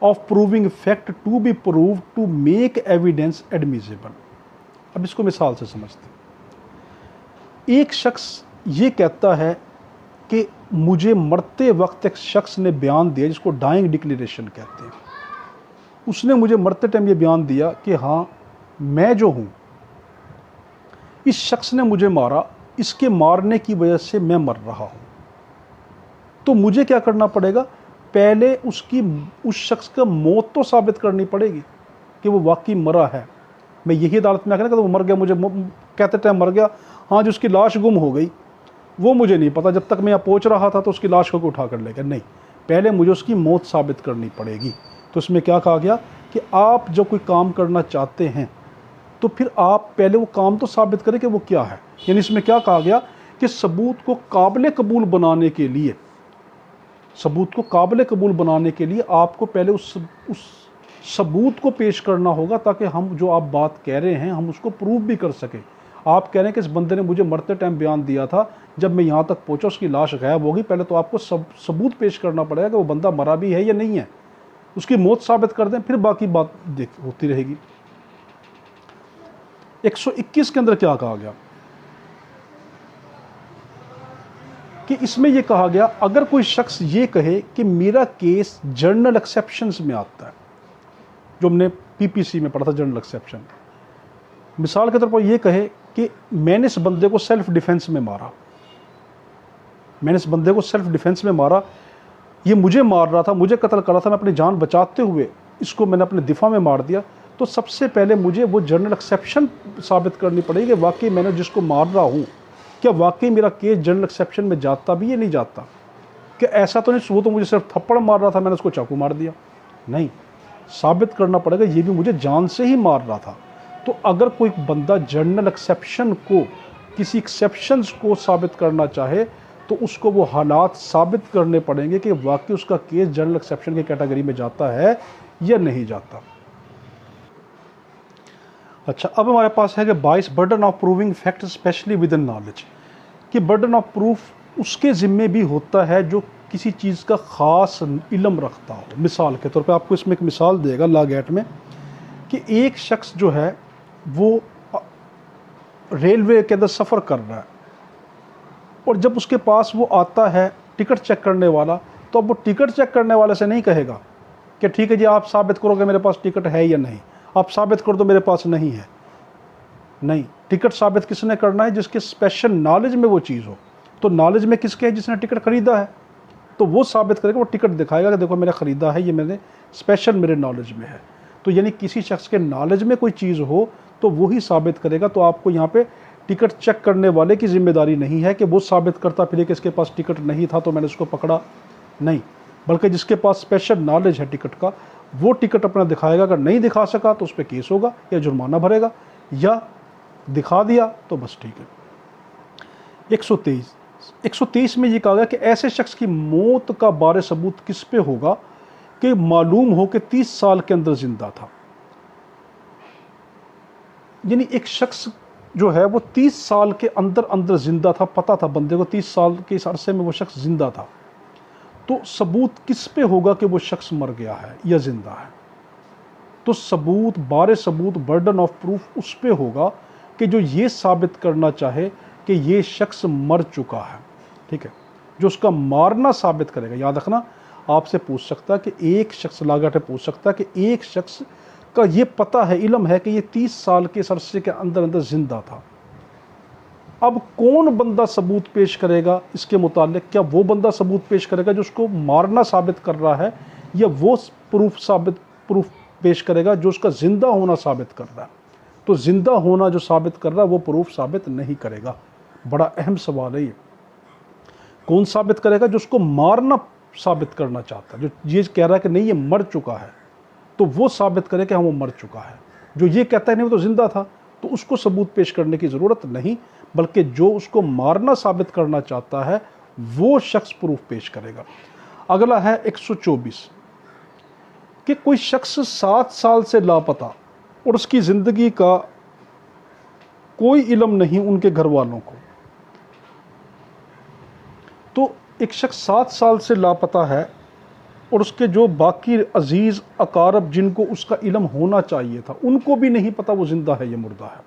of proving fact to be prove to make evidence admissible. अब इसको मिसाल से समझते हैं। एक शख्स ये कहता है कि मुझे मरते वक्त एक शख्स ने बयान दिया, जिसको डाइंग डिक्लेरेशन कहते हैं, उसने मुझे मरते टाइम ये बयान दिया कि हाँ मैं जो हूँ, इस शख्स ने मुझे मारा, इसके मारने की वजह से मैं मर रहा हूँ। तो मुझे क्या करना पड़ेगा, पहले उस शख्स का मौत तो साबित करनी पड़ेगी कि वो वाकई मरा है। मैं यही अदालत में आकर कि वो मर गया, मुझे कहते टाइम मर गया, हाँ जो उसकी लाश गुम हो गई वो मुझे नहीं पता, जब तक मैं यहाँ पहुँच रहा था तो उसकी लाश को उठा कर ले गया, नहीं, पहले मुझे उसकी मौत साबित करनी पड़ेगी। तो इसमें क्या कहा गया कि आप जब कोई काम करना चाहते हैं तो फिर आप पहले वो काम तो साबित करें कि वो क्या है। यानी इसमें क्या कहा गया कि सबूत को काबिल कबूल बनाने के लिए, सबूत को काबिल कबूल बनाने के लिए आपको पहले उस सबूत को पेश करना होगा, ताकि हम जो आप बात कह रहे हैं हम उसको प्रूव भी कर सकें। आप कह रहे हैं कि इस बंदे ने मुझे मरते टाइम बयान दिया था, जब मैं यहाँ तक पहुँचा उसकी लाश गायब होगी, पहले तो आपको सबूत पेश करना पड़ेगा कि वो बंदा मरा भी है या नहीं है, उसकी मौत साबित कर दें, फिर बाकी बात होती रहेगी। 121 के अंदर क्या कहा गया कि इसमें यह कहा गया अगर कोई शख्स ये कहे कि मेरा केस जर्नल एक्सेप्शंस में आता है, जो हमने पीपीसी में पढ़ा था जर्नल एक्सेप्शन, मिसाल के तौर पर यह कहे कि मैंने इस बंदे को सेल्फ डिफेंस में मारा, मैंने इस बंदे को सेल्फ डिफेंस में मारा, ये मुझे मार रहा था, मुझे कत्ल कर रहा था, मैं अपनी जान बचाते हुए इसको मैंने अपने दिफा में मार दिया, तो सबसे पहले मुझे वो जर्नल एक्सेप्शन साबित करनी पड़ेगी कि वाकई मैंने जिसको मार रहा हूँ, क्या वाकई मेरा केस जर्नल एक्सेप्शन में जाता भी या नहीं जाता, कि ऐसा तो नहीं वो तो मुझे सिर्फ थप्पड़ मार रहा था, मैंने उसको चाकू मार दिया, नहीं, साबित करना पड़ेगा ये भी मुझे जान से ही मार रहा था। तो अगर कोई बंदा जर्नल एक्सेप्शन को, किसी एक्सेप्शंस को साबित करना चाहे तो उसको वो हालात साबित करने पड़ेंगे कि वाकई उसका केस जर्नल एक्सेप्शन की कैटेगरी में जाता है या नहीं जाता। अच्छा, अब हमारे पास है कि 22 burden of proving fact specially with in knowledge, कि बर्डन ऑफ प्रूफ उसके ज़िम्मे भी होता है जो किसी चीज़ का ख़ास इल्म रखता हो। मिसाल के तौर पे आपको इसमें एक मिसाल देगा लॉ गेट में कि एक शख्स जो है वो रेलवे के अंदर सफ़र कर रहा है और जब उसके पास वो आता है टिकट चेक करने वाला, तो अब वो टिकट चेक करने वाले से नहीं कहेगा कि ठीक है जी आप साबित करोगे मेरे पास टिकट है या नहीं, आप साबित कर दो मेरे पास नहीं है। नहीं, टिकट साबित किसने करना है, जिसके स्पेशल नॉलेज में वो चीज़ हो। तो नॉलेज में किसके है, जिसने टिकट ख़रीदा है, तो वो साबित करेगा, वो टिकट दिखाएगा कि देखो मैंने ख़रीदा है, ये मैंने स्पेशल मेरे नॉलेज में है। तो यानी किसी शख्स के नॉलेज में कोई चीज़ हो तो वो ही साबित करेगा। तो आपको यहाँ पे टिकट चेक करने वाले की जिम्मेदारी नहीं है कि वो साबित करता फिर कि इसके पास टिकट नहीं था तो मैंने उसको पकड़ा, नहीं, बल्कि जिसके पास स्पेशल नॉलेज है टिकट का वो टिकट अपना दिखाएगा। अगर नहीं दिखा सका तो उस पर केस होगा या जुर्माना भरेगा, या दिखा दिया तो बस ठीक है। 123 में ये कहा गया कि ऐसे शख्स की मौत का बारे सबूत किस पे होगा कि मालूम हो कि 30 साल के अंदर जिंदा था। यानी एक शख्स जो है वो 30 साल के अंदर अंदर जिंदा था, पता था बंदे को 30 साल के इस अरसे में वो शख्स जिंदा था, तो सबूत किस पे होगा कि वो शख्स मर गया है या जिंदा है? तो सबूत, बारे सबूत, बर्डन ऑफ प्रूफ उस पे होगा कि जो ये साबित करना चाहे कि ये शख्स मर चुका है। ठीक है, जो उसका मारना साबित करेगा। याद रखना, आपसे पूछ सकता है कि एक शख्स, लागत पूछ सकता है कि एक शख्स का ये पता है, इल्म है कि ये 30 साल के अरसे के अंदर अंदर जिंदा था। अब कौन बंदा सबूत पेश करेगा इसके मुतालिक? क्या वो बंदा सबूत पेश करेगा जो उसको मारना साबित कर रहा है, या वो प्रूफ पेश करेगा जो उसका जिंदा होना साबित कर रहा है? तो जिंदा होना जो साबित कर रहा है वो प्रूफ साबित नहीं करेगा। बड़ा अहम सवाल है ये। कौन साबित करेगा? जो उसको मारना साबित करना चाहता है, जो ये कह रहा है कि नहीं ये मर चुका है, तो वो साबित करे कि हाँ वो मर चुका है। जो ये कहता है नहीं वो तो जिंदा था, तो उसको सबूत पेश करने की ज़रूरत नहीं, बल्कि जो उसको मारना साबित करना चाहता है वो शख्स प्रूफ पेश करेगा। अगला है 124 कि कोई शख्स 7 साल से लापता और उसकी ज़िंदगी का कोई इल्म नहीं उनके घर वालों को। तो एक शख्स 7 साल से लापता है और उसके जो बाकी अजीज़ अकारब जिनको उसका इल्म होना चाहिए था उनको भी नहीं पता वो ज़िंदा है या मुर्दा है।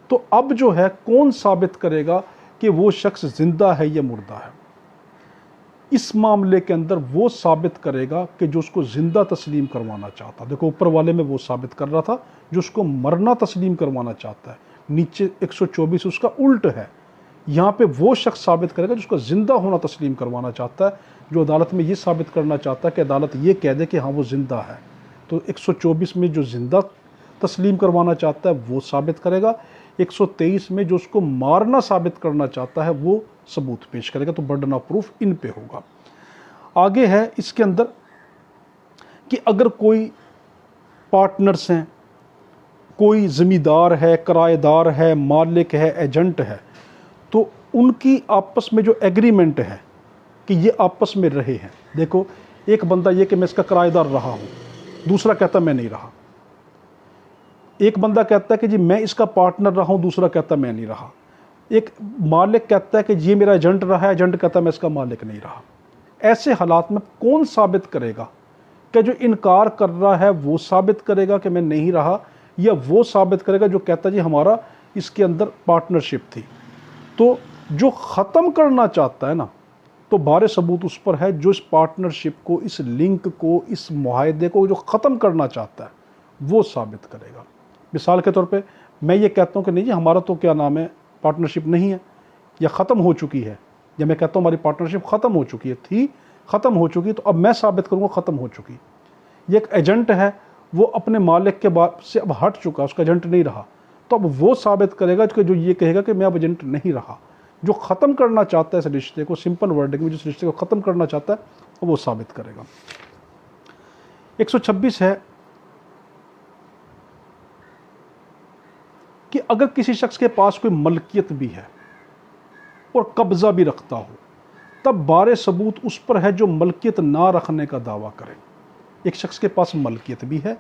तो अब जो है कौन साबित करेगा कि वो शख्स ज़िंदा है या मुर्दा है? इस मामले के अंदर वो साबित करेगा कि जो उसको ज़िंदा तस्लीम करवाना चाहता। देखो ऊपर वाले में वो साबित कर रहा था जो उसको मरना तस्लीम करवाना चाहता है, नीचे 124 उसका उल्ट है। यहाँ पे वो शख्स साबित करेगा जिसको ज़िंदा होना तस्लीम करवाना चाहता है, जो अदालत में ये साबित करना चाहता है कि अदालत ये कह दे कि हाँ वो ज़िंदा है। तो 124 में जो ज़िंदा तस्लीम करवाना चाहता है वो साबित करेगा, 123 में जो उसको मारना साबित करना चाहता है वो सबूत पेश करेगा। तो बर्डन ऑफ प्रूफ इन पे होगा। आगे है इसके अंदर कि अगर कोई पार्टनर्स हैं, कोई ज़मींदार है, किराएदार है, मालिक है, एजेंट है, तो उनकी आपस में जो एग्रीमेंट है कि ये आपस में रहे हैं। देखो एक बंदा ये कि मैं इसका किराएदार रहा हूँ, दूसरा कहता मैं नहीं रहा। एक बंदा कहता है कि जी मैं इसका पार्टनर रहा हूँ, दूसरा कहता मैं नहीं रहा। एक मालिक कहता है कि ये मेरा एजेंट रहा है, एजेंट कहता मैं इसका मालिक नहीं रहा। ऐसे हालात में कौन साबित करेगा? कि जो इनकार कर रहा है वो साबित करेगा कि मैं नहीं रहा, या वो साबित करेगा जो कहता जी हमारा इसके अंदर पार्टनरशिप थी? तो जो ख़त्म करना चाहता है ना, तो बारे सबूत उस पर है जो इस पार्टनरशिप को, इस लिंक को, इस मुआहदे को जो ख़त्म करना चाहता है वो साबित करेगा। मिसाल के तौर पे मैं ये कहता हूँ कि नहीं जी हमारा तो क्या नाम है पार्टनरशिप नहीं है या ख़त्म हो चुकी है, या मैं कहता हूँ हमारी पार्टनरशिप ख़त्म हो चुकी है, थी ख़त्म हो चुकी, तो अब मैं साबित करूँगा ख़त्म हो चुकी। ये एक एजेंट है, वो अपने मालिक के बाद से अब हट चुका, उसका एजेंट नहीं रहा, तो अब वो साबित करेगा कि जो ये कहेगा कि मैं अब एजेंट नहीं रहा। जो ख़त्म करना चाहता है इस रिश्ते को, सिंपल वर्डिंग में जिस रिश्ते को ख़त्म करना चाहता है वो साबित करेगा। 126 है कि अगर किसी शख्स के पास कोई मलकियत भी है और कब्ज़ा भी रखता हो, तब बारे सबूत उस पर है जो मलकियत ना रखने का दावा करे। एक शख्स के पास मलकियत भी है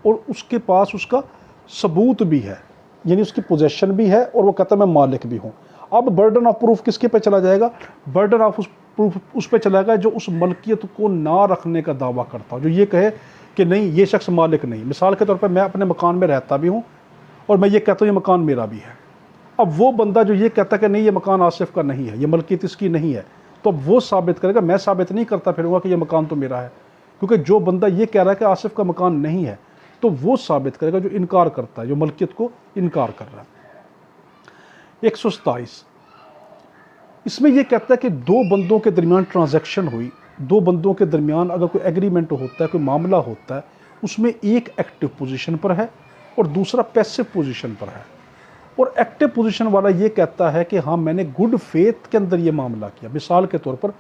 और उसके पास उसका सबूत भी है, यानी उसकी पोजेशन भी है और वो कहता है मैं मालिक भी हूँ। अब बर्डन ऑफ प्रूफ किसके पे चला जाएगा? बर्डन ऑफ प्रूफ उस पे चला जाएगा जो उस मलकियत को ना रखने का दावा करता हो, जो ये कहे कि नहीं ये शख्स मालिक नहीं। मिसाल के तौर पर मैं अपने मकान में रहता भी हूँ और मैं ये कहता हूँ ये मकान मेरा भी है। अब वो बंदा जो ये कहता है कि नहीं ये मकान आसिफ का नहीं है, ये मलकियत इसकी नहीं है, तो अब वो साबित करेगा। मैं साबित नहीं करता फिरूंगा कि ये मकान तो मेरा है, क्योंकि जो बंदा ये कह रहा है कि आसिफ का मकान नहीं है, तो वो साबित करेगा जो इनकार करता है, जो मलकियत को इनकार कर रहा है। 127 इसमें यह कहता है कि दो बंदों के दरमियान ट्रांजैक्शन हुई, दो बंदों के दरमियान अगर कोई एग्रीमेंट होता है, कोई मामला होता है, उसमें एक एक्टिव पोजीशन पर है और दूसरा पैसिव पोजीशन पर है। और एक्टिव पोजीशन वाला ये कहता है कि हाँ मैंने गुड फेथ के अंदर ये मामला किया। मिसाल के तौर पर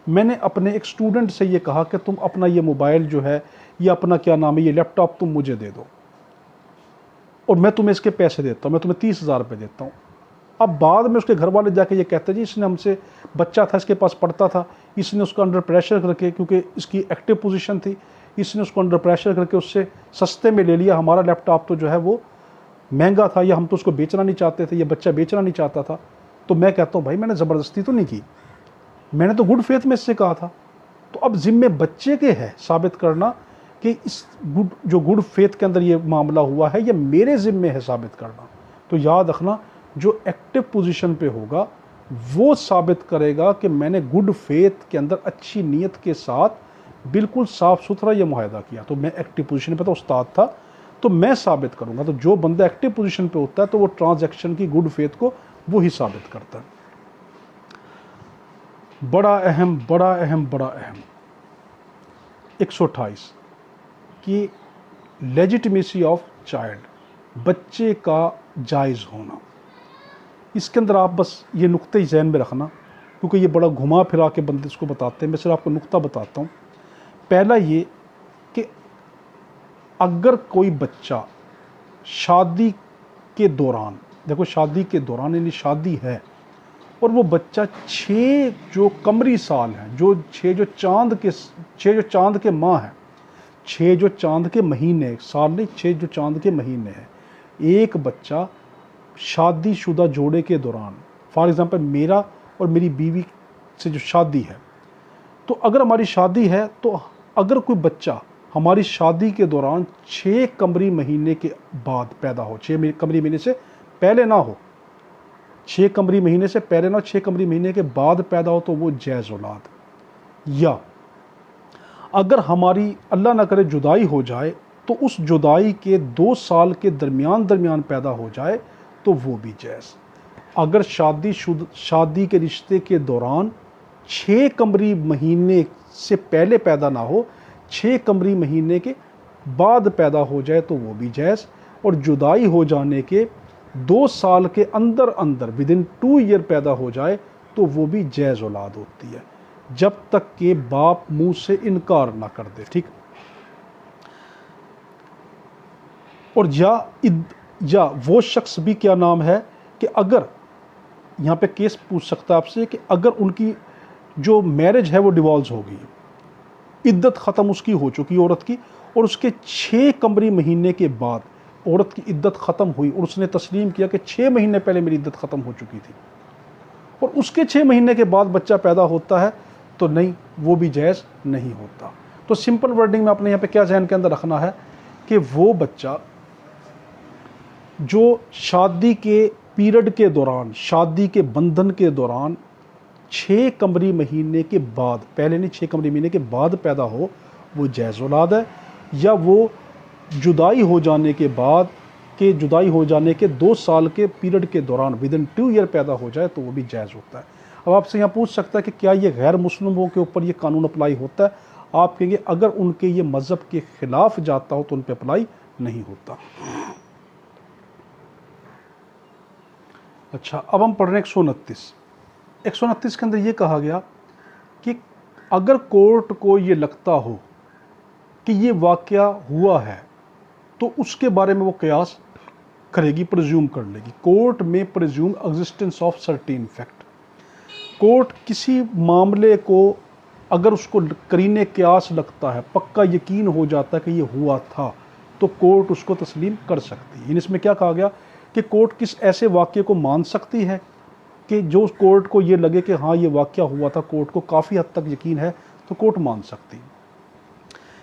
मैंने अपने एक स्टूडेंट से ये कहा कि तुम अपना ये मोबाइल जो है, ये अपना क्या नाम है, ये लैपटॉप तुम मुझे दे दो और मैं तुम्हें इसके पैसे देता हूँ, मैं तुम्हें 30,000 रुपये देता हूँ। अब बाद में उसके घर वाले जाके ये कहते हैं जी इसने हमसे, बच्चा था इसके पास पढ़ता था, इसने उसको अंडर प्रेशर करके, क्योंकि इसकी एक्टिव पोजीशन थी, इसने उसको अंडर प्रेशर करके उससे सस्ते में ले लिया। हमारा लैपटॉप तो जो है वो महंगा था, या हम तो उसको बेचना नहीं चाहते थे, या बच्चा बेचना नहीं चाहता था। तो मैं कहता हूँ भाई मैंने ज़बरदस्ती तो नहीं की, मैंने तो गुड फेथ में इससे कहा था। तो अब जिम्मे बच्चे के है साबित करना कि इस गुड फेथ के अंदर ये मामला हुआ है, ये मेरे ज़िम्मे है साबित करना। तो याद रखना, जो एक्टिव पोजीशन पे होगा वो साबित करेगा कि मैंने गुड फेथ के अंदर अच्छी नीयत के साथ बिल्कुल साफ़ सुथरा ये मुआहदा किया। तो मैं एक्टिव पोजीशन पे था, उस्ताद था, तो मैं साबित करूँगा। तो जो बंदा एक्टिव पोजीशन पे होता है तो वो ट्रांजैक्शन की गुड फेथ को वो ही साबित करता है। बड़ा अहम 128 कि लेजिटिमेसी ऑफ चाइल्ड, बच्चे का जायज़ होना। इसके अंदर आप बस ये नुक्ते ही ज़हन में रखना, क्योंकि ये बड़ा घुमा फिरा के बंदे इसको बताते हैं। मैं सिर्फ आपको नुक्ता बताता हूँ। पहला ये कि अगर कोई बच्चा शादी के दौरान, देखो शादी के दौरान यानी शादी है, और वो बच्चा 6 जो कमरी साल हैं, जो 6 जो चांद के माह हैं, 6 जो चांद के महीने, साल नहीं 6 जो चांद के महीने हैं, एक बच्चा शादीशुदा जोड़े के दौरान, फॉर एग्ज़ाम्पल मेरा और मेरी बीवी से जो शादी है, तो अगर हमारी शादी है तो अगर कोई बच्चा हमारी शादी के दौरान 6 कमरी महीने के बाद पैदा हो, 6 कमरी महीने से पहले ना हो, 6 कमरी महीने से पहले ना, 6 कमरी महीने के बाद पैदा हो, तो वो जायज़ औलाद। या अगर हमारी अल्लाह ना करे जुदाई हो जाए, तो उस जुदाई के 2 साल के दरमियान पैदा हो जाए तो वो भी जायज़। अगर शादी के रिश्ते के दौरान 6 कमरी महीने से पहले पैदा ना हो, 6 कमरी महीने के बाद पैदा हो जाए तो वो भी जायज़। और जुदाई हो जाने के 2 साल के अंदर विदिन 2 ईयर पैदा हो जाए तो वो भी जायज़ औलाद होती है, जब तक कि बाप मुंह से इनकार ना कर दे। ठीक। और या वो शख्स भी क्या नाम है कि अगर यहाँ पे केस पूछ सकता है आपसे कि अगर उनकी जो मैरिज है वो डिवोर्स हो गई, इद्दत ख़त्म उसकी हो चुकी औरत की, और उसके 6 कमरी महीने के बाद औरत की इद्दत ख़त्म हुई और उसने तस्लीम किया कि 6 महीने पहले मेरी इद्दत ख़त्म हो चुकी थी, और उसके 6 महीने के बाद बच्चा पैदा होता है, तो नहीं, वो भी जायज़ नहीं होता। तो सिंपल वर्डिंग में आपने यहाँ पे क्या ज़हन के अंदर रखना है कि वो बच्चा जो शादी के पीरियड के दौरान, शादी के बंधन के दौरान 6 कमरी महीने के बाद, पहले नहीं 6 कमरी महीने के बाद पैदा हो, वो जायज़ औलाद है। या वो जुदाई हो जाने के बाद जुदाई हो जाने के 2 साल के पीरियड के दौरान विदिन 2 ईयर पैदा हो जाए तो वो भी जायज़ होता है। अब आपसे यहाँ पूछ सकता है कि क्या ये गैर मुस्लिमों के ऊपर ये कानून अप्लाई होता है? आप कहेंगे अगर उनके ये मज़हब के ख़िलाफ़ जाता हो तो उन पर अप्लाई नहीं होता। अच्छा, अब हम पढ़ रहे हैं 129 के अंदर ये कहा गया कि अगर कोर्ट को ये लगता हो कि ये वाक़या हुआ है तो उसके बारे में वो कयास करेगी, प्रिज्यूम कर लेगी। कोर्ट में presume existence of certain fact. Court किसी मामले को अगर उसको करीने कयास लगता है, पक्का यकीन हो जाता है कि ये हुआ था, तो कोर्ट उसको तस्लीम कर सकती है। इसमें क्या कहा गया कि कोर्ट किस ऐसे वाक़ये को मान सकती है कि जो कोर्ट को ये लगे कि हाँ ये वाक़या हुआ था, कोर्ट को काफ़ी हद तक यकीन है, तो कोर्ट मान सकती है।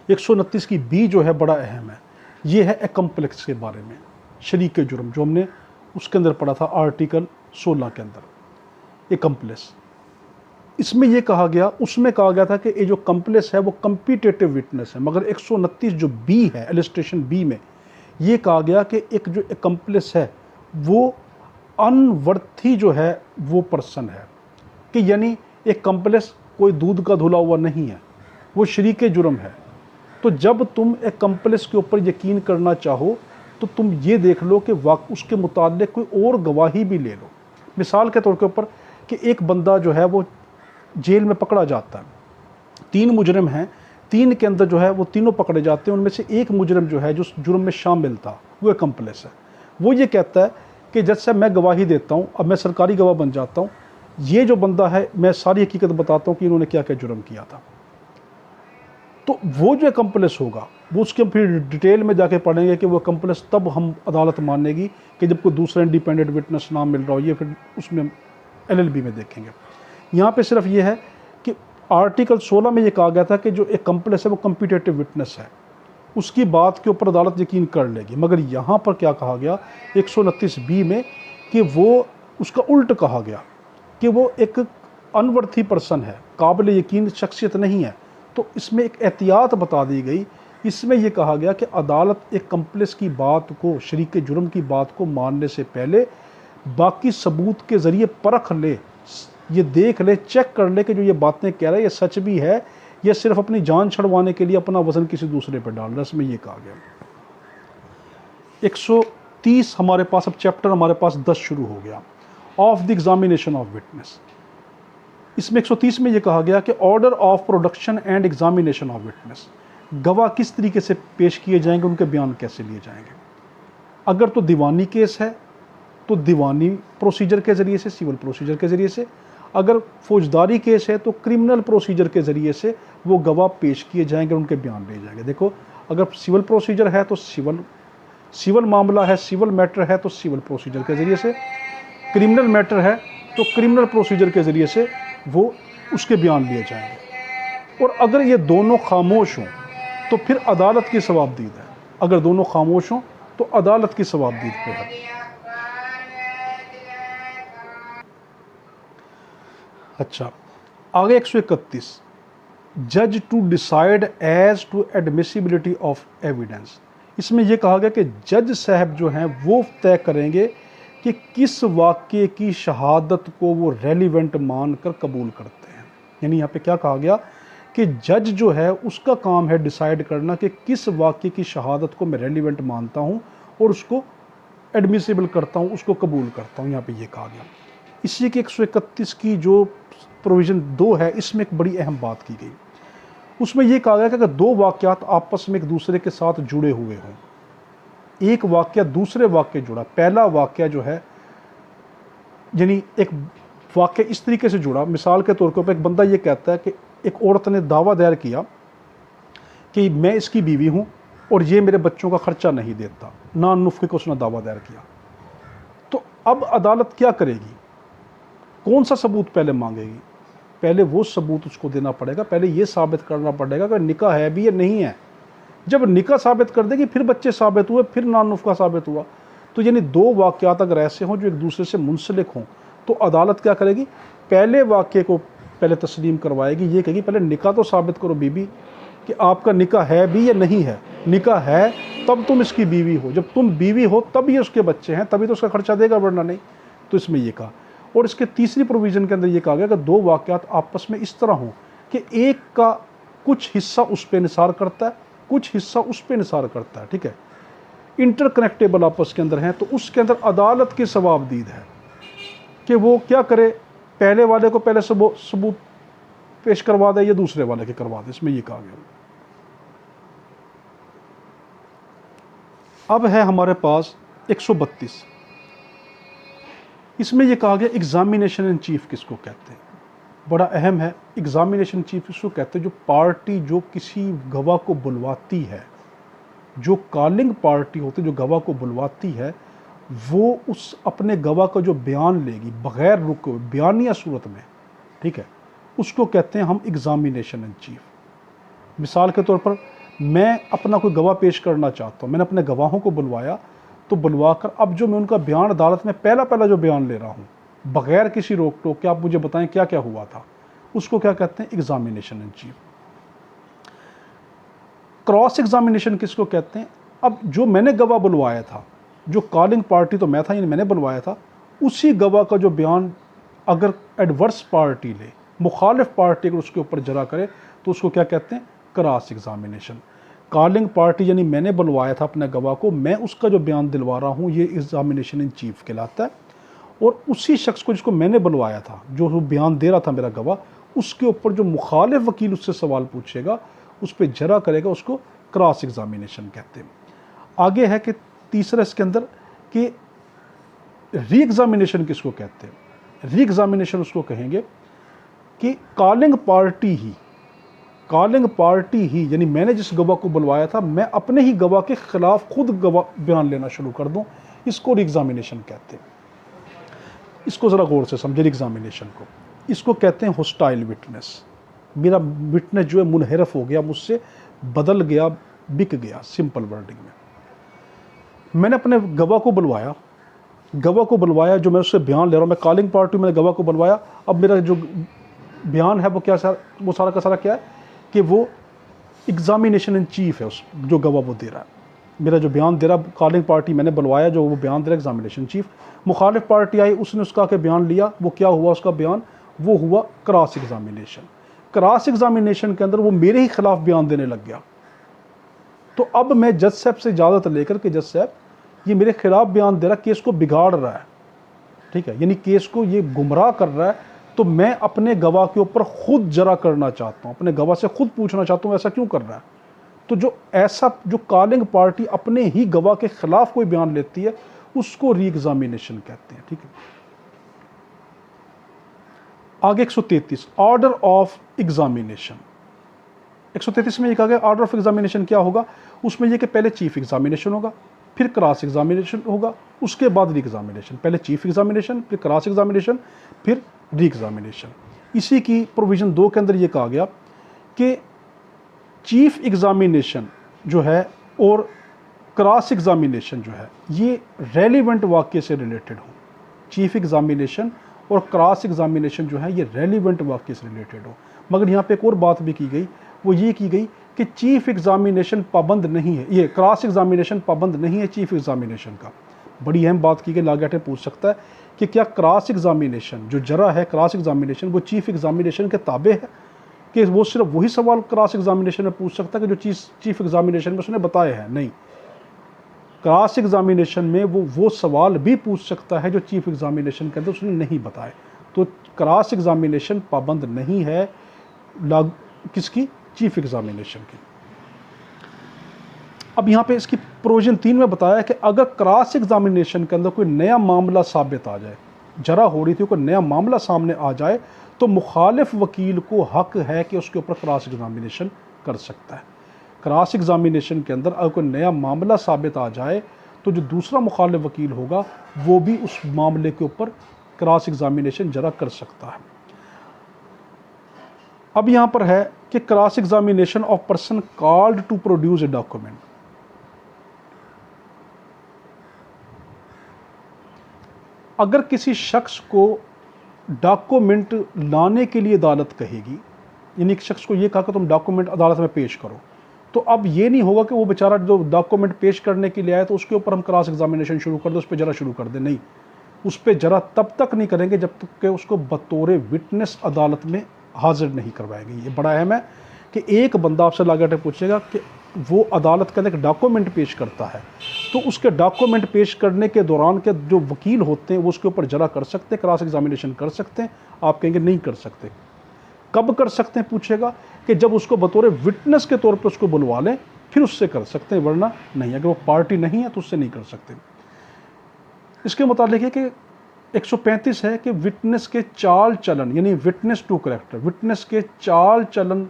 129 की बी जो है बड़ा अहम है, ये है एकम्प्लेक्स के बारे में, शरीक जुर्म, जो हमने उसके अंदर पढ़ा था आर्टिकल 16 के अंदर, एकम्प्लेस। इसमें ये कहा गया, उसमें कहा गया था कि ये जो कम्प्लेस है वो कम्पिटेटिव विटनेस है, मगर 129 जो बी है, इलस्ट्रेशन बी में ये कहा गया कि एक जो एकम्प्लेस है वो अनवर्थी जो है वो पर्सन है, कि यानी एक कम्प्लेस कोई दूध का धुला हुआ नहीं है, वो शरीक जुर्म है। तो जब तुम एक कम्प्लेस के ऊपर यकीन करना चाहो तो तुम ये देख लो कि उसके मुताल्लिक कोई और गवाही भी ले लो। मिसाल के तौर के ऊपर कि एक बंदा जो है वो जेल में पकड़ा जाता है, 3 मुजरिम हैं, 3 के अंदर जो है वो तीनों पकड़े जाते हैं, उनमें से एक मुजरिम जो है जो जुर्म में शामिल था वो एक कम्प्लेस है। वो ये कहता है कि जज साहब मैं गवाही देता हूँ, अब मैं सरकारी गवाह बन जाता हूँ, ये जो बंदा है मैं सारी हकीकत बताता हूँ कि इन्होंने क्या क्या जुर्म किया था। तो वो जो अकम्पलिस होगा वो उसके हम फिर डिटेल में जाके पढ़ेंगे कि वो अकम्पलिस तब हम अदालत मानेगी कि जब कोई दूसरा इंडिपेंडेंट विटनेस ना मिल रहा हो। ये फिर उसमें LLB में देखेंगे। यहाँ पे सिर्फ ये है कि आर्टिकल 16 में ये कहा गया था कि जो अकम्पलिस है वो कम्पिटेटिव विटनेस है, उसकी बात के ऊपर अदालत यकीन कर लेगी। मगर यहाँ पर क्या कहा गया 129B में कि वो उसका उल्ट कहा गया कि वो एक अनवर्थी पर्सन है, काबिल यकीन शख्सियत नहीं है। तो इसमें एक एहतियात बता दी गई। इसमें यह कहा गया कि अदालत एक कम्प्लेस की बात को, शरीक जुर्म की बात को मानने से पहले बाकी सबूत के ज़रिए परख ले, ये देख ले, चेक कर ले कि जो ये बातें कह रहा है ये सच भी है या सिर्फ अपनी जान छड़वाने के लिए अपना वजन किसी दूसरे पर डाल रहा है। इसमें यह कहा गया 130 हमारे पास, अब चैप्टर हमारे पास 10 शुरू हो गया, of the examination of witness. इसमें 130 में यह कहा गया कि order of production and examination of witness, गवाह किस तरीके से पेश किए जाएंगे, उनके बयान कैसे लिए जाएंगे। अगर तो दीवानी केस है तो दीवानी प्रोसीजर के ज़रिए से, सिविल प्रोसीजर के ज़रिए से। अगर फौजदारी केस है तो क्रिमिनल प्रोसीजर के ज़रिए से वो गवाह पेश किए जाएंगे, उनके बयान लिए जाएंगे। देखो, अगर सिविल प्रोसीजर है तो सिविल मामला है, सिविल मैटर है तो सिविल प्रोसीजर के ज़रिए से, क्रिमिनल मैटर है तो क्रिमिनल प्रोसीजर के ज़रिए से वो उसके बयान लिए जाएंगे। और अगर ये दोनों खामोश हों तो फिर अदालत की सवाबदीद है। अगर दोनों खामोश हों तो अदालत की सवाबदीद पे है। अच्छा, आगे 131, जज to decide as to admissibility of evidence. इसमें यह कहा गया कि जज साहब जो हैं वो तय करेंगे कि किस वाक़े की शहादत को वो रेलिवेंट मानकर कबूल करते हैं। यानी यहाँ पे क्या कहा गया कि जज जो है उसका काम है डिसाइड करना कि किस वाक़े की शहादत को मैं रेलिवेंट मानता हूँ और उसको एडमिसिबल करता हूँ, उसको कबूल करता हूँ। यहाँ पे ये कहा गया। इसी के 131 की जो प्रोविज़न 2 है, इसमें एक बड़ी अहम बात की गई। उसमें यह कहा गया कि अगर दो वाक़यात आपस में एक दूसरे के साथ जुड़े हुए हों, एक वाक़या दूसरे वाक़ये जुड़ा, पहला वाक़या जो है यानी एक वाक़या इस तरीके से जुड़ा, मिसाल के तौर पर एक बंदा ये कहता है कि एक औरत ने दावा दायर किया कि मैं इसकी बीवी हूँ और ये मेरे बच्चों का ख़र्चा नहीं देता, ना नुफ़्क़े को उसने दावा दायर किया। तो अब अदालत क्या करेगी, कौन सा सबूत पहले मांगेगी? पहले वो सबूत उसको देना पड़ेगा, पहले ये साबित करना पड़ेगा कि निकाह है भी या नहीं है। जब निकाह साबित कर देगी फिर बच्चे साबित हुए, फिर नानुफ़्क़ा साबित हुआ। तो यानी दो वाक़यात अगर ऐसे हों जो एक दूसरे से मुंसलिक हों तो अदालत क्या करेगी, पहले वाक़ये को पहले तस्लीम करवाएगी। ये कहेगी पहले निकाह तो साबित करो बीबी कि आपका निकाह है भी या नहीं है। निकाह है तब तुम इसकी बीवी हो, जब तुम बीवी हो तब ये उसके बच्चे हैं, तभी तो उसका खर्चा देगा, वरना नहीं। तो इसमें ये कहा। और इसके तीसरी प्रोविज़न के अंदर ये कहा गया कि दो वाक़यात आपस में इस तरह हों कि एक का कुछ हिस्सा उस पर निसार करता है, कुछ हिस्सा उस पर निसार करता है, ठीक है, इंटरकनेक्टेबल आपस के अंदर हैं। तो उसके अंदर अदालत की सवाबदीद है कि वो क्या करे, पहले वाले को पहले सबूत पेश करवा दे या दूसरे वाले के करवा दे। इसमें ये कहा गया। अब है हमारे पास 132। इसमें यह कहा गया एग्जामिनेशन इन चीफ किसको कहते हैं, बड़ा अहम है। एग्जामिनेशन चीफ किसको कहते हैं? जो पार्टी जो किसी गवाह को बुलवाती है, जो कॉलिंग पार्टी होती है जो गवाह को बुलवाती है, वो उस अपने गवाह का जो बयान लेगी बग़ैर रुके बयानिया सूरत में, ठीक है, उसको कहते हैं हम एग्जामिनेशन इन चीफ। मिसाल के तौर पर मैं अपना कोई गवाह पेश करना चाहता हूँ, मैंने अपने गवाहों को बुलवाया, तो बुलवाकर अब जो मैं उनका बयान अदालत में पहला जो बयान ले रहा हूँ बग़ैर किसी रोक टोक के, आप मुझे बताएं क्या क्या हुआ था, उसको क्या कहते हैं? Examination in chief. Cross examination किसको कहते हैं? अब जो मैंने गवाह बुलवाया था, जो कॉलिंग पार्टी तो मैं था, यानी मैंने बुलवाया था, उसी गवाह का जो बयान अगर एडवर्स पार्टी ले, मुखालिफ पार्टी अगर उसके ऊपर जरा करे, तो उसको क्या कहते हैं? Cross examination. कॉलिंग पार्टी यानी मैंने बुलवाया था अपने गवाह को, मैं उसका जो बयान दिलवा रहा हूँ, ये एग्जामिनेशन इन चीफ कहलाता है। और उसी शख्स को जिसको मैंने बुलवाया था, जो बयान दे रहा था मेरा गवाह, उसके ऊपर जो मुखालिफ वकील उससे सवाल पूछेगा, उस पर जरा करेगा, उसको क्रॉस एग्जामिनेशन कहते हैं। आगे है कि तीसरा इसके अंदर कि री एग्जामिनेशन किसको कहते हैं? री एग्जामिनेशन उसको कहेंगे कि कॉलिंग पार्टी ही यानी मैंने जिस गवाह को बुलवाया था, मैं अपने ही गवाह के खिलाफ खुद गवाह बयान लेना शुरू कर दूं, इसको री एग्जामिनेशन कहते हैं। इसको ज़रा गौर से समझे री एग्जामिनेशन को। इसको कहते हैं होस्टाइल विटनेस। मेरा विटनेस जो है मुनहरफ हो गया, मुझसे बदल गया, बिक गया। सिंपल वर्डिंग में मैंने अपने गवाह को बुलवाया, जो मैं उससे बयान ले रहा हूँ, मैं कॉलिंग पार्टी मैंने गवाह को बुलवाया। अब मेरा जो बयान है वो सारा का सारा क्या है कि वो एग्जामिनेशन इन चीफ है, उस जो गवाह वो दे रहा है। मेरा जो बयान दे रहा है कॉलिंग पार्टी मैंने बुलवाया, जो वो बयान दे रहा है एग्जामिनेशन चीफ। मुखालिफ पार्टी आई, उसने उसका के बयान लिया, वो क्या हुआ उसका बयान? वो हुआ क्रॉस एग्जामिनेशन। क्रॉस एग्जामिनेशन के अंदर वो मेरे ही खिलाफ बयान देने लग गया। तो अब मैं जज साहब से इजाज़त लेकर के, जज साहब ये मेरे खिलाफ बयान दे रहा, केस को बिगाड़ रहा है, ठीक है, यानी केस को ये गुमराह कर रहा है, तो मैं अपने गवाह के ऊपर खुद जरा करना चाहता हूँ, अपने गवाह से खुद पूछना चाहता हूँ ऐसा क्यों कर रहा है। तो जो कॉलिंग पार्टी अपने ही गवाह के खिलाफ कोई बयान लेती है, उसको री एग्जामिनेशन कहते हैं, ठीक है। आगे 133 ऑर्डर ऑफ एग्जामिनेशन। 133 में ये कहा गया ऑर्डर ऑफ एग्जामिनेशन क्या होगा? उसमें ये कि पहले चीफ एग्जामिनेशन होगा, फिर क्रॉस एग्जामिनेशन होगा, उसके बाद री एग्जामिनेशन। पहले चीफ एग्जामिनेशन, फिर क्रॉस एग्जामिनेशन, फिर री एग्जामिनेशन। इसी की प्रोविज़न 2 के अंदर ये कहा गया कि चीफ एग्जामिनेशन जो है और क्रॉस एग्जामिनेशन जो है ये रेलिवेंट वाक्य से रिलेटेड हो। चीफ एग्जामिनेशन और क्रॉस एग्जामिनेशन जो है ये रेलिवेंट वाक्य से रिलेटेड हो। मगर यहाँ पे एक और बात भी की गई, वो ये की गई कि चीफ एग्जामिनेशन पाबंद नहीं है, ये क्रॉस एग्जामिनेशन पाबंद नहीं है चीफ एग्जामिनेशन का। बड़ी अहम बात की गई, लागाटे पूछ सकता है कि क्या क्रॉस एग्जामिनेशन जो जरा है, क्रॉस एग्जामिनेशन वो चीफ एग्जामिनेशन के ताबे है, कि वो सिर्फ वही सवाल क्रॉस एग्जामिनेशन में पूछ सकता है कि जो चीफ एग्जामिनेशन में उसने बताया है? नहीं, क्रॉस एग्जामिनेशन में वो सवाल भी पूछ सकता है जो चीफ एग्जामिनेशन के अंदर उसने नहीं बताए। तो क्रॉस एग्जामिनेशन पाबंद नहीं है किसकी? चीफ एग्जामिनेशन की। अब यहाँ पे इसकी प्रोविजन 3 में बताया कि अगर क्रॉस एग्जामिनेशन के अंदर कोई नया मामला साबित आ जाए, जरा हो रही थी, कोई नया मामला सामने आ जाए, तो मुखालिफ वकील को हक है कि उसके ऊपर क्रॉस एग्जामिनेशन कर सकता है। क्रॉस एग्जामिनेशन के अंदर अगर कोई नया मामला साबित आ जाए तो जो दूसरा मुखालिफ वकील होगा वो भी उस मामले के ऊपर क्रॉस एग्जामिनेशन जरा कर सकता है। अब यहाँ पर है कि cross examination of person called to produce a document. अगर किसी शख्स को डॉक्यूमेंट लाने के लिए अदालत कहेगी, यानी एक शख्स को ये कहा कि तुम डॉक्यूमेंट अदालत में पेश करो, तो अब ये नहीं होगा कि वो बेचारा जो डॉक्यूमेंट पेश करने के लिए आया तो उसके ऊपर हम क्रॉस एग्जामिनेशन शुरू कर दें, उस पर जरा शुरू कर दें। नहीं, उस पर जरा तब तक नहीं करेंगे जब तक कि उसको बतौर विटनेस अदालत में हाजिर नहीं करवाएंगे। ये बड़ा अहम है कि एक बंदा आपसे लाकर पूछेगा कि वो अदालत के अंदर एक डॉक्यूमेंट पेश करता है, तो उसके डॉक्यूमेंट पेश करने के दौरान के जो वकील होते हैं वो उसके ऊपर जरा कर सकते हैं, क्रॉस एग्जामिनेशन कर सकते हैं। आप कहेंगे नहीं कर सकते। कब कर सकते हैं? पूछेगा कि जब उसको बतौर विटनेस के तौर पर उसको बुलवा लें, फिर उससे कर सकते हैं, वरना नहीं। अगर वो पार्टी नहीं है तो उससे नहीं कर सकते। इसके मुताबिक है कि 135 है कि विटनेस के चाल चलन, यानी विटनेस टू कैरेक्टर, विटनेस के चाल चलन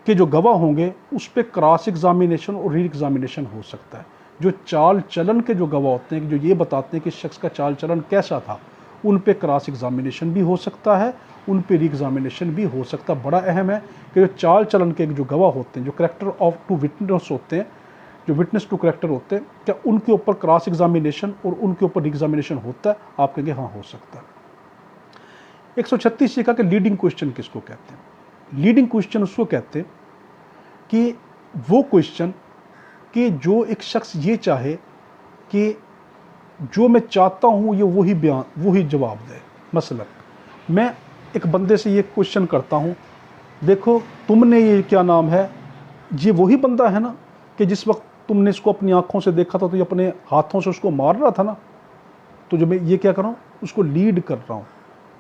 के जो गवाह होंगे उस पर क्रॉस एग्जामिनेशन और री एग्जामिनेशन हो सकता है। जो चाल चलन के जो गवाह होते हैं, जो ये बताते हैं कि शख्स का चाल चलन कैसा था, उन पे क्रॉस एग्जामिनेशन भी हो सकता है, उन पे री एग्जामिनेशन भी हो सकता है। बड़ा अहम है कि जो चाल चलन के जो गवाह होते हैं, जो करेक्टर ऑफ टू विटनेस होते हैं, जो विटनेस टू करेक्टर होते हैं, क्या उनके ऊपर क्रॉस एग्जामिनेशन और उनके ऊपर री एग्जामिनेशन होता है? आप कहेंगे हाँ, हो सकता है। 136 ये कहा कि लीडिंग क्वेश्चन किसको कहते हैं? लीडिंग क्वेश्चन उसको कहते हैं कि वो क्वेश्चन कि जो एक शख्स ये चाहे कि जो मैं चाहता हूँ ये वही जवाब दे। मसलन मैं एक बंदे से ये क्वेश्चन करता हूँ, देखो तुमने ये क्या नाम है, ये वही बंदा है ना कि जिस वक्त तुमने इसको अपनी आँखों से देखा था तो ये अपने हाथों से उसको मार रहा था ना? तो जो मैं ये क्या कर रहा हूँ, उसको लीड कर रहा हूँ,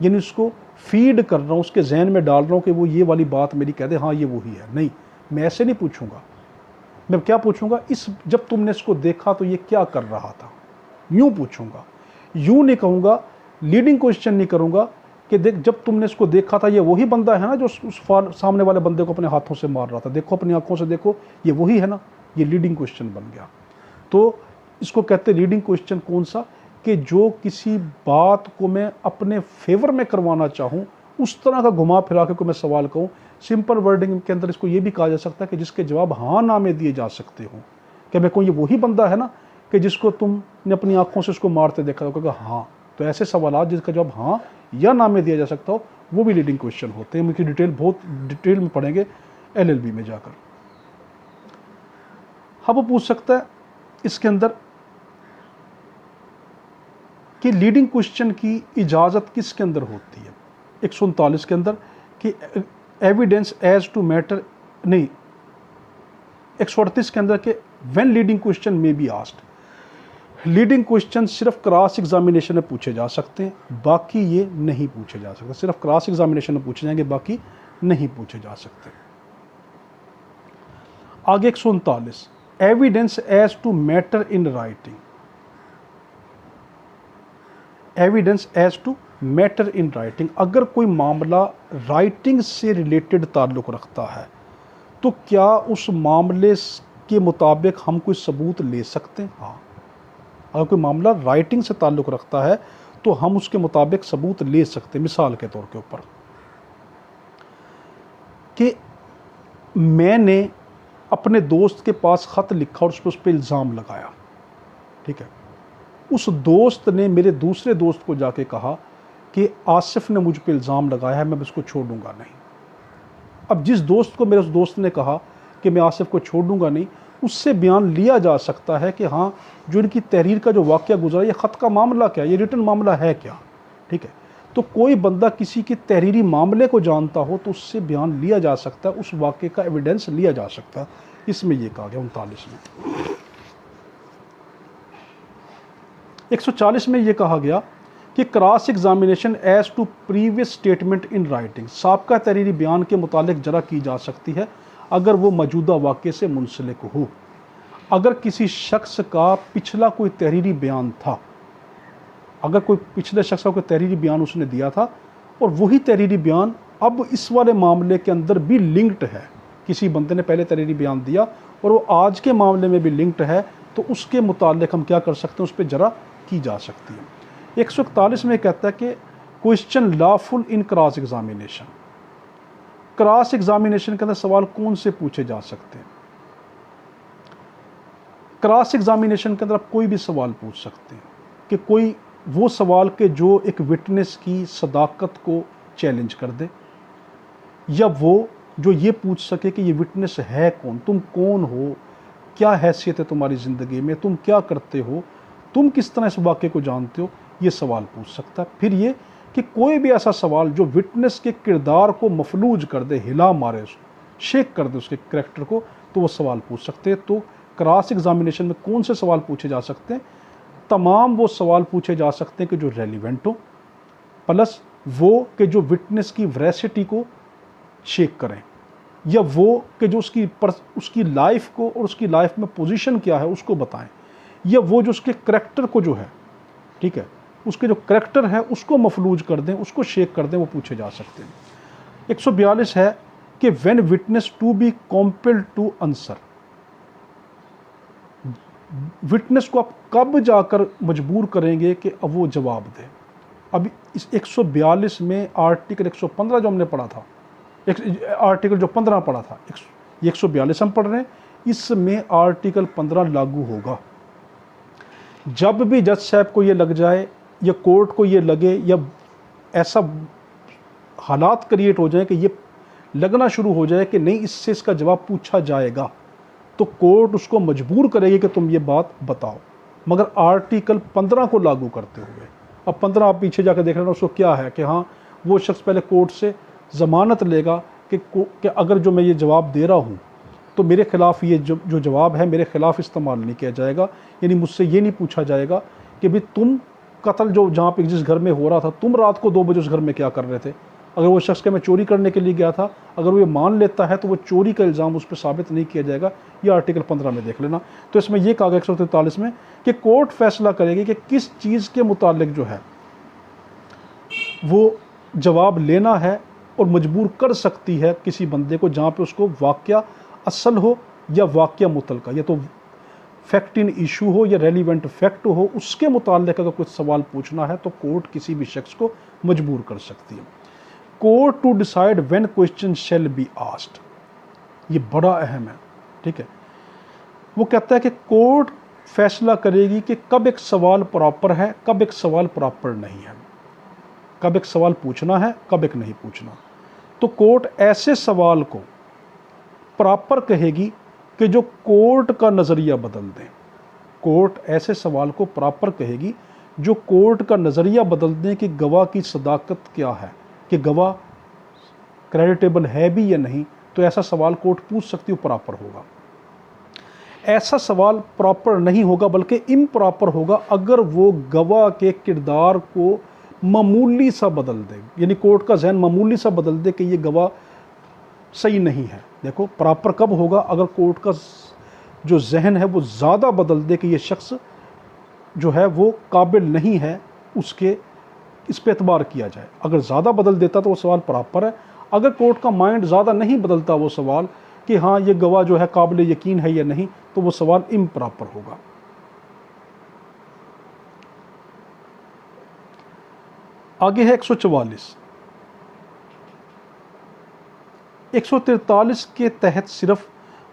यानी उसको फीड कर रहा हूँ, उसके जहन में डाल रहा हूँ कि वो ये वाली बात मेरी कह दे, हाँ ये वही है। नहीं, मैं ऐसे नहीं पूछूंगा। मैं क्या पूछूंगा, जब तुमने इसको देखा तो ये क्या कर रहा था, यूँ पूछूंगा। यूँ नहीं कहूँगा, लीडिंग क्वेश्चन नहीं करूँगा कि देख जब तुमने इसको देखा था ये वही बंदा है ना जो सामने वाले बंदे को अपने हाथों से मार रहा था, देखो अपनी आंखों से देखो ये वही है ना, ये लीडिंग क्वेश्चन बन गया। तो इसको कहते हैं लीडिंग क्वेश्चन कौन सा, कि जो किसी बात को मैं अपने फेवर में करवाना चाहूँ उस तरह का घुमा फिरा के को मैं सवाल कहूँ। सिंपल वर्डिंग के अंदर इसको ये भी कहा जा सकता है कि जिसके जवाब हाँ ना में दिए जा सकते हों। क्या मैं कहूँ ये वही बंदा है ना कि जिसको तुमने अपनी आंखों से उसको मारते देखा होगा, हाँ, तो ऐसे सवाल जिसका जवाब हाँ या ना में दिया जा सकता हो वो भी लीडिंग क्वेश्चन होते हैं। उनकी डिटेल बहुत डिटेल में पढ़ेंगे LLB में जाकर। हाँ, वो पूछ सकता है इसके अंदर कि लीडिंग क्वेश्चन की इजाज़त किसके अंदर होती है। 139 के अंदर कि एविडेंस एज टू मैटर, नहीं 138 के अंदर कि व्हेन लीडिंग क्वेश्चन में बी आस्क्ड। लीडिंग क्वेश्चन सिर्फ क्रॉस एग्जामिनेशन में पूछे जा सकते हैं, बाकी ये नहीं पूछे जा सकते। सिर्फ क्रॉस एग्जामिनेशन में पूछे जाएंगे, बाकी नहीं पूछे जा सकते। आगे 139 evidence as to matter in writing. Evidence as to matter in writing, अगर कोई मामला राइटिंग से रिलेटेड ताल्लुक़ रखता है तो क्या उस मामले के मुताबिक हम कोई सबूत ले सकते हैं? हाँ, अगर कोई मामला राइटिंग से ताल्लुक़ रखता है तो हम उसके मुताबिक सबूत ले सकते हैं। मिसाल के तौर के ऊपर कि मैंने अपने दोस्त के पास ख़त लिखा और उस पर इल्ज़ाम लगाया, ठीक है, उस दोस्त ने मेरे दूसरे दोस्त को जाके कहा कि आसिफ ने मुझ पे इल्ज़ाम लगाया है, मैं इसको छोड़ूंगा नहीं। अब जिस दोस्त को मेरे उस दोस्त ने कहा कि मैं आसिफ को छोड़ूंगा नहीं, उससे बयान लिया जा सकता है कि हाँ, जो इनकी तहरीर का जो वाक़या गुजरा, ये ख़त का मामला क्या, ये रिटन मामला है क्या, ठीक है। तो कोई बंदा किसी के तहरीरी मामले को जानता हो तो उससे बयान लिया जा सकता है, उस वाक़े का एविडेंस लिया जा सकता है। इसमें ये कहा गया 39 में। 140 में ये कहा गया कि cross examination as to previous statement in writing, साबका तहरीरी बयान के मुतालिक जरा की जा सकती है अगर वो मौजूदा वाक़े से मुंसलिक हो। अगर किसी शख्स का पिछला कोई तहरीरी बयान था, अगर कोई पिछले शख्स का कोई तहरीरी बयान उसने दिया था और वही तहरीरी बयान अब इस वाले मामले के अंदर भी लिंक्ड है, किसी बंदे ने पहले तहरीरी बयान दिया और वो आज के मामले में भी लिंक्ड है, तो उसके मुतालिक हम क्या कर सकते हैं, उस पर जरा की जा सकती है। 141 में कहता है कि क्वेश्चन लॉफुल इन क्रॉस एग्जामिनेशन। क्रॉस एग्जामिनेशन के अंदर सवाल कौन से पूछे जा सकते हैं? क्रॉस एग्जामिनेशन के अंदर आप कोई भी सवाल पूछ सकते हैं कि कोई वो सवाल के जो एक विटनेस की सदाकत को चैलेंज कर दे, या वो जो ये पूछ सके कि ये विटनेस है कौन, तुम कौन हो, क्या हैसियत है तुम्हारी ज़िंदगी में, तुम क्या करते हो, तुम किस तरह इस वाक़े को जानते हो, ये सवाल पूछ सकता है। फिर ये कि कोई भी ऐसा सवाल जो विटनेस के किरदार को मफलूज कर दे, हिला मारे, शेक कर दे उसके करैक्टर को, तो वो सवाल पूछ सकते हैं। तो क्रॉस एग्जामिनेशन में कौन से सवाल पूछे जा सकते हैं? तमाम वो सवाल पूछे जा सकते हैं कि जो रेलिवेंट हो, प्लस वो कि जो विटनेस की वैरासिटी को शेक करें, या वो कि जो उसकी लाइफ को और उसकी लाइफ में पोजीशन क्या है उसको बताएं, या वो जो उसके करैक्टर को जो है, ठीक है, उसके जो करैक्टर है उसको मफलूज कर दें, उसको शेक कर दें, वो पूछे जा सकते हैं। 142 है कि when witness to be compelled to answer. Witness को आप कब जाकर मजबूर करेंगे कि अब वो जवाब दे। अभी इस 142 में आर्टिकल 115 जो हमने पढ़ा था, आर्टिकल जो 15 पढ़ा था, 142 हम पढ़ रहे हैं, इसमें आर्टिकल 15 लागू होगा। जब भी जज साहब को ये लग जाए या कोर्ट को ये लगे या ऐसा हालात क्रिएट हो जाए कि ये लगना शुरू हो जाए कि नहीं इससे इसका जवाब पूछा जाएगा, तो कोर्ट उसको मजबूर करेगी कि तुम ये बात बताओ, मगर आर्टिकल 15 को लागू करते हुए। अब 15 आप पीछे जाकर देख लेना उसको क्या है कि हाँ, वो शख्स पहले कोर्ट से ज़मानत लेगा कि अगर जो मैं ये जवाब दे रहा हूँ तो मेरे ख़िलाफ़ ये जो जवाब है मेरे ख़िलाफ़ इस्तेमाल नहीं किया जाएगा। यानी मुझसे ये नहीं पूछा जाएगा कि भाई तुम कत्ल जो जहाँ पे जिस घर में हो रहा था, तुम रात को 2 बजे उस घर में क्या कर रहे थे, अगर वो शख्स के मैं चोरी करने के लिए गया था, अगर वो ये मान लेता है तो वो चोरी का इल्ज़ाम उस पर साबित नहीं किया जाएगा। ये आर्टिकल 15 में देख लेना। तो इसमें यह कहा गया 143 में कि कोर्ट फैसला करेगी कि किस चीज़ के मुतालिक जो है वो जवाब लेना है और मजबूर कर सकती है किसी बंदे को, जहाँ पे उसको वाक़या असल हो या वाक़या मुतलका, या तो फैक्ट इन इशू हो या रेलिवेंट फैक्ट हो, उसके मुताल्लिक अगर कुछ सवाल पूछना है तो कोर्ट किसी भी शख्स को मजबूर कर सकती है। Court to decide when question shall be asked, ये बड़ा अहम है, ठीक है। वो कहता है कि कोर्ट फैसला करेगी कि कब एक सवाल प्रॉपर है, कब एक सवाल प्रॉपर नहीं है, कब एक सवाल पूछना है, कब एक नहीं पूछना। तो कोर्ट ऐसे सवाल को प्रॉपर कहेगी कि जो कोर्ट का नज़रिया बदल दें। कोर्ट ऐसे सवाल को प्रॉपर कहेगी जो कोर्ट का नज़रिया बदल दें कि गवाह की सदाकत क्या है, कि गवाह क्रेडिटेबल है भी या नहीं। तो ऐसा सवाल कोर्ट पूछ सकती है, प्रॉपर होगा। ऐसा सवाल प्रॉपर नहीं होगा बल्कि इम्प्रॉपर होगा अगर वो गवाह के किरदार को मामूली सा बदल दे, यानी कोर्ट का जहन मामूली सा बदल दे कि ये गवाह सही नहीं है। देखो प्रॉपर कब होगा, अगर कोर्ट का जो जहन है वो ज़्यादा बदल दे कि ये शख्स जो है वो काबिल नहीं है, उसके इस पे एतबार किया जाए। अगर ज़्यादा बदल देता तो वो सवाल प्रॉपर है। अगर कोर्ट का माइंड ज़्यादा नहीं बदलता वो सवाल कि हाँ ये गवाह जो है काबिल यकीन है या नहीं, तो वो सवाल इम्प्रॉपर होगा। आगे है 144। 143 के तहत सिर्फ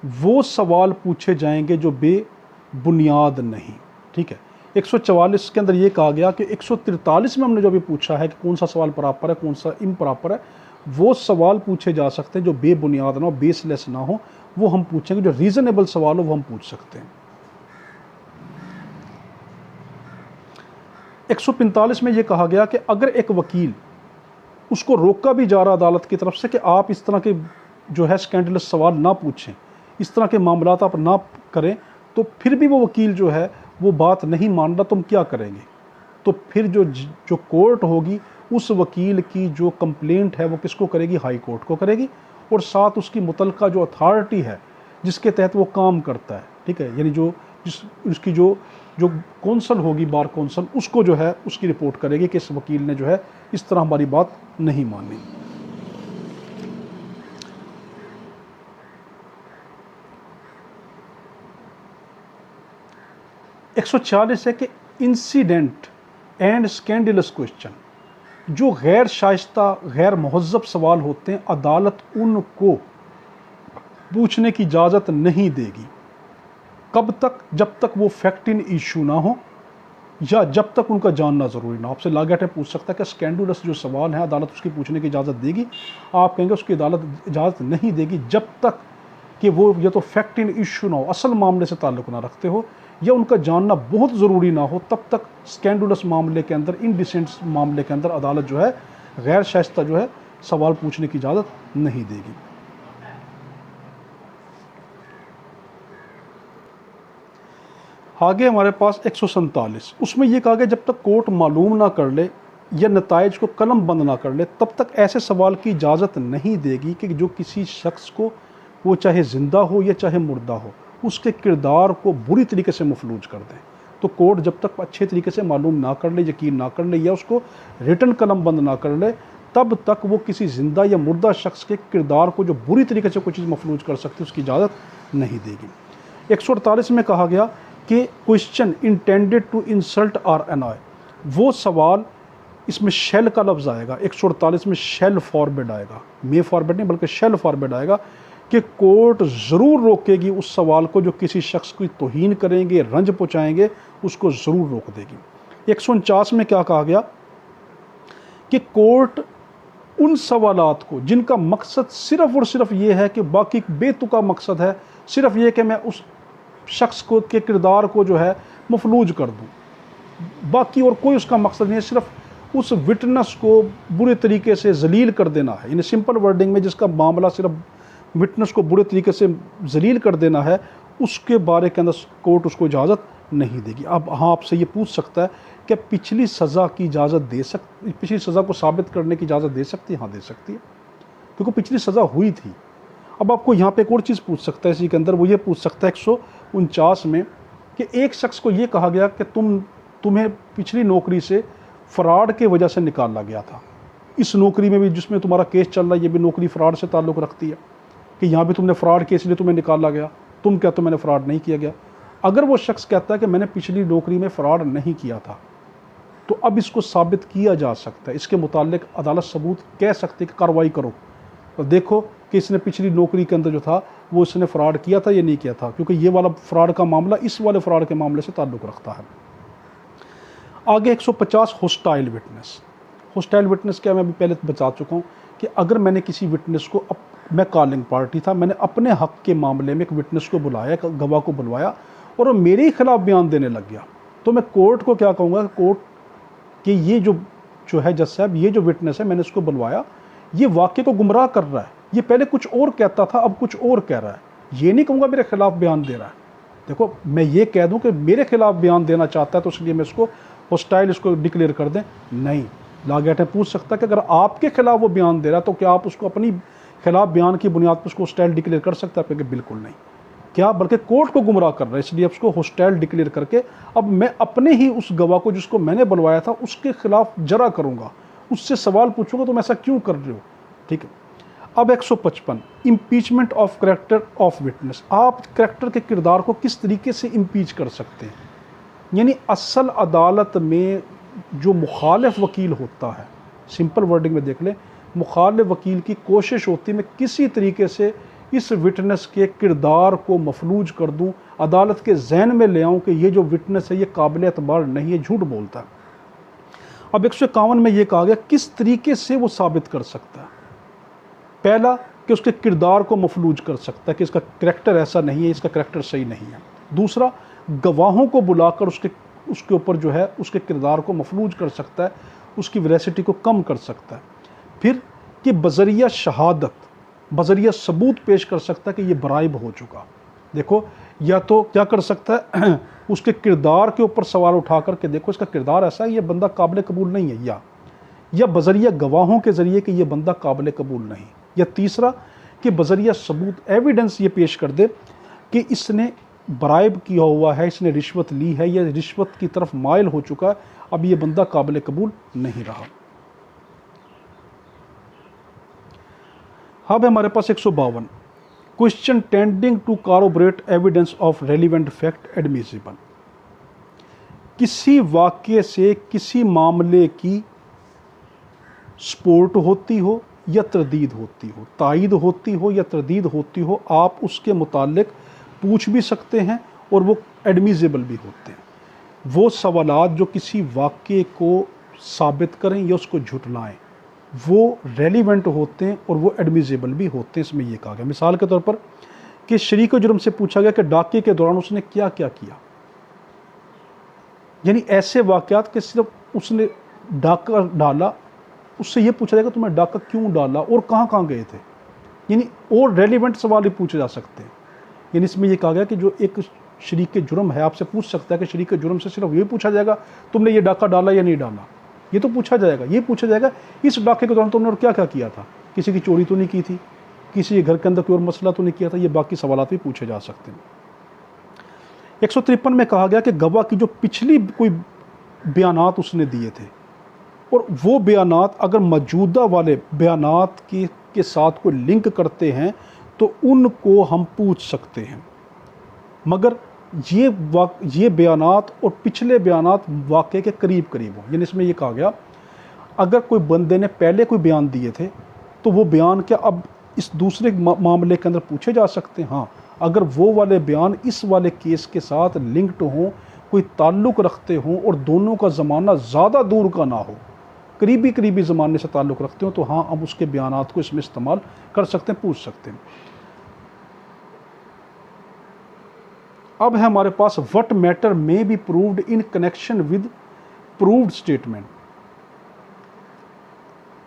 वो सवाल पूछे जाएंगे जो बेबुनियाद नहीं, ठीक है। 144 के अंदर ये कहा गया कि 143 में हमने जो भी पूछा है कि कौन सा सवाल प्रॉपर है, कौन सा इम्प्रॉपर है, वो सवाल पूछे जा सकते हैं जो बेबुनियाद ना हो, बेसलेस ना हो, वो हम पूछेंगे। जो रीज़नेबल सवाल हो वो हम पूछ सकते हैं। 145 में ये कहा गया कि अगर एक वकील, उसको रोका भी जा रहा अदालत की तरफ से कि आप इस तरह के जो है स्कैंडलस सवाल ना पूछें, इस तरह के मामलात आप ना करें, तो फिर भी वो वकील जो है वो बात नहीं मान रहा, तुम क्या करेंगे? तो फिर जो कोर्ट होगी उस वकील की जो कंप्लेंट है वो किसको करेगी? हाई कोर्ट को करेगी, और साथ उसकी मुतलका जो अथॉरिटी है जिसके तहत वो काम करता है, ठीक है, यानी उसकी जो कौंसल होगी, बार कौंसल, उसको जो है उसकी रिपोर्ट करेगी कि इस वकील ने जो है इस तरह हमारी बात नहीं मानी। एक 146 है कि इंसिडेंट एंड स्कैंडलस क्वेश्चन, जो गैर शाइस्ता गैर मुहज़्ज़ब सवाल होते हैं, अदालत उनको पूछने की इजाज़त नहीं देगी। कब तक? जब तक वो फैक्ट इन इशू ना हो या जब तक उनका जानना ज़रूरी ना हो। आपसे लागत है पूछ सकता है कि स्कैंडलस जो सवाल है अदालत उसकी पूछने की इजाज़त देगी? आप कहेंगे उसकी अदालत इजाज़त नहीं देगी जब तक कि वो या तो फैक्ट इन इशू ना हो, असल मामले से ताल्लुक़ ना रखते हो, या उनका जानना बहुत ज़रूरी ना हो। तब तक स्कैंडलस मामले के अंदर, इनडिसेंट मामले के अंदर अदालत जो है गैर शाइस्ता जो है सवाल पूछने की इजाज़त नहीं देगी। आगे हमारे पास 147, उसमें यह कहा गया जब तक कोर्ट मालूम ना कर ले या नताइज को कलम बंद ना कर ले, तब तक ऐसे सवाल की इजाज़त नहीं देगी कि जो किसी शख्स को, वो चाहे ज़िंदा हो या चाहे मुर्दा हो, उसके किरदार को बुरी तरीके से मफलूज कर दें। तो कोर्ट जब तक अच्छे तरीके से मालूम ना कर ले, यकीन ना कर ले, या उसको रिटन कलम बंद ना कर ले, तब तक वो किसी ज़िंदा या मुर्दा शख्स के किरदार को जो बुरी तरीके से कोई चीज़ मफलूज कर सकती है उसकी इजाज़त नहीं देगी। 148 में कहा गया कि क्वेश्चन इंटेंडेड टू इंसल्ट और अनॉय, वो सवाल, इसमें शेल का लफ्ज़ आएगा। 148 में शेल फॉरबिड आएगा, मे फॉरबिड नहीं बल्कि शेल फॉरबिड आएगा, कि कोर्ट ज़रूर रोकेगी उस सवाल को जो किसी शख्स की तौहीन करेंगे, रंज पहुँचाएंगे, उसको ज़रूर रोक देगी। 149 में क्या कहा गया कि कोर्ट उन सवालात को जिनका मकसद सिर्फ़ और सिर्फ ये है कि बाकी बेतुका मकसद है, सिर्फ ये कि मैं उस शख्स को के किरदार को जो है मफलूज कर दूं, बाकी और कोई उसका मकसद नहीं है, सिर्फ उस विटनेस को बुरे तरीके से जलील कर देना है। यानी सिंपल वर्डिंग में जिसका मामला सिर्फ विटनेस को बुरे तरीके से जलील कर देना है, उसके बारे के अंदर कोर्ट उसको इजाज़त नहीं देगी। अब हाँ, आपसे ये पूछ सकता है कि पिछली सज़ा की इजाज़त पिछली सज़ा को साबित करने की इजाज़त दे सकती है? हाँ, दे सकती है, क्योंकि पिछली सज़ा हुई थी। अब आपको यहाँ पे एक और चीज़ पूछ सकता है इसी के अंदर, वो ये पूछ सकता है 149 में कि एक शख्स को ये कहा गया कि तुम्हें पिछली नौकरी से फ्रॉड के वजह से निकाला गया था, इस नौकरी में भी जिसमें तुम्हारा केस चल रहा है ये भी नौकरी फ्रॉड से ताल्लुक़ रखती है, कि यहाँ भी तुमने फ्रॉड किया इसलिए तुम्हें निकाला गया, तुम कहते हो मैंने फ्रॉड नहीं किया गया। अगर वो शख्स कहता है कि मैंने पिछली नौकरी में फ्रॉड नहीं किया था, तो अब इसको साबित किया जा सकता है, इसके मुतालिक अदालत सबूत कह सकती है कि कार्रवाई करो और देखो कि इसने पिछली नौकरी के अंदर जो था वो इसने फ्रॉड किया था या नहीं किया था, क्योंकि ये वाला फ्रॉड का मामला इस वाले फ्रॉड के मामले से ताल्लुक़ रखता है। आगे 150 होस्टाइल विटनेस। होस्टाइल विटनेस क्या, मैं अभी पहले बता चुका हूँ कि अगर मैंने किसी विटनेस को, मैं कॉलिंग पार्टी था, मैंने अपने हक़ के मामले में एक विटनेस को बुलाया, गवाह को बुलवाया और वो मेरे ही खिलाफ बयान देने लग गया, तो मैं कोर्ट को क्या कहूँगा, कोर्ट कि ये जो है जज साहब, ये जो विटनेस है मैंने इसको बुलवाया, ये वाक़ई को गुमराह कर रहा है, ये पहले कुछ और कहता था अब कुछ और कह रहा है। ये नहीं कहूँगा मेरे खिलाफ बयान दे रहा है। देखो, मैं ये कह दूँ कि मेरे खिलाफ बयान देना चाहता है तो इसलिए मैं इसको होस्टाइल इसको डिक्लेयर कर दें, नहीं। लागेट पूछ सकता है कि अगर आपके खिलाफ वो बयान दे रहा है तो क्या आप उसको अपनी खिलाफ बयान की बुनियाद पर उसको होस्टाइल डिक्लेयर कर सकते हैं? आप कहेंगे बिल्कुल नहीं। क्या, बल्कि कोर्ट को गुमराह कर रहा है, इसलिए उसको होस्टाइल डिक्लेयर करके अब मैं अपने ही उस गवाह को जिसको मैंने बुलवाया था उसके खिलाफ जरा करूँगा, उससे सवाल पूछूंगा तुम ऐसा क्यों कर रहे हो। ठीक है। अब 155 impeachment of character of witness. आप करैक्टर के किरदार को किस तरीके से इम्पीच कर सकते हैं, यानी असल अदालत में जो मुखालिफ वकील होता है, सिंपल वर्डिंग में देख लें, मुखालिफ वकील की कोशिश होती है मैं किसी तरीके से इस विटनेस के किरदार को मफलूज कर दूं, अदालत के जहन में ले आऊं कि ये जो विटनेस है ये काबिल एतबार नहीं है, झूठ बोलता है। अब 151 में ये कहा गया किस तरीके से वो साबित कर सकता है। पहला कि उसके किरदार को मफलूज कर सकता है कि इसका करैक्टर ऐसा नहीं है, इसका करैक्टर सही नहीं है। दूसरा, गवाहों को बुलाकर उसके ऊपर जो है उसके किरदार को मफलूज कर सकता है, उसकी वैरासिटी को कम कर सकता है। फिर कि बजरिया शहादत, बजरिया सबूत पेश कर सकता है कि ये ब्राइब हो चुका। देखो, या तो क्या कर सकता है उसके किरदार के ऊपर सवाल उठा कर के देखो इसका किरदार ऐसा है, ये बंदा काबिल कबूल नहीं है, या बजरिया गवाहों के ज़रिए कि ये बंदा काबिल कबूल नहीं। या तीसरा कि बजरिया सबूत एविडेंस ये पेश कर दे कि इसने ब्राइब किया हुआ है, इसने रिश्वत ली है, या रिश्वत की तरफ माइल हो चुका है, अब ये बंदा काबिल कबूल नहीं रहा। अब हमारे पास 152 question tending to corroborate evidence of relevant fact admissible. किसी वाक्य से किसी मामले की सपोर्ट होती हो या तरदीद होती हो, तायीद होती हो या तरदीद होती हो, आप उसके मुतालिक पूछ भी सकते हैं और वो एडमिसिबल भी होते हैं। वो सवालात जो किसी वाक्य को साबित करें या उसको झुटलाएं, वो रेलिवेंट होते हैं और वो एडमिसिबल भी होते हैं। इसमें यह कहा गया मिसाल के तौर पर कि शरीक जुर्म से पूछा गया कि डाके के दौरान उसने क्या क्या किया, यानी ऐसे वाक़यात कि सिर्फ उसने डाका डाला, उससे ये पूछा जाएगा तुम्हें डाका क्यों डाला और कहाँ कहाँ गए थे, यानी और रेलिवेंट सवाल ही पूछे जा सकते हैं। यानी इसमें यह कहा गया कि जो एक शरीक जुर्म है आपसे पूछ सकता है कि शरीक जुर्म से सिर्फ ये पूछा जाएगा तुमने ये डाका डाला या नहीं डाला, ये तो पूछा जाएगा। ये पूछा जाएगा इस डाके के दौरान तुमने और क्या क्या किया था, किसी की चोरी तो नहीं की थी, किसी के घर के अंदर कोई और मसला तो नहीं किया था, ये बाकी सवालात भी पूछे जा सकते हैं। 153 में कहा गया कि गवाह की जो पिछली कोई बयानात उसने दिए थे और वो बयानात अगर मौजूदा वाले बयानात के साथ कोई लिंक करते हैं तो उनको हम पूछ सकते हैं, मगर ये बयानात और पिछले बयानात वाक़े के करीब करीब हों। यानी इसमें यह कहा गया अगर कोई बंदे ने पहले कोई बयान दिए थे तो वो बयान क्या अब इस दूसरे मामले के अंदर पूछे जा सकते हैं। हाँ, अगर वो वाले बयान इस वाले केस के साथ लिंक्ड हों, कोई ताल्लुक़ रखते हों और दोनों का ज़माना ज़्यादा दूर का ना हो, करीबी ज़माने से ताल्लुक़ रखते हो, तो हाँ हम उसके बयानात को इसमें इस्तेमाल कर सकते हैं, पूछ सकते हैं। अब है हमारे पास व्हाट मैटर में be proved in connection with proved statement.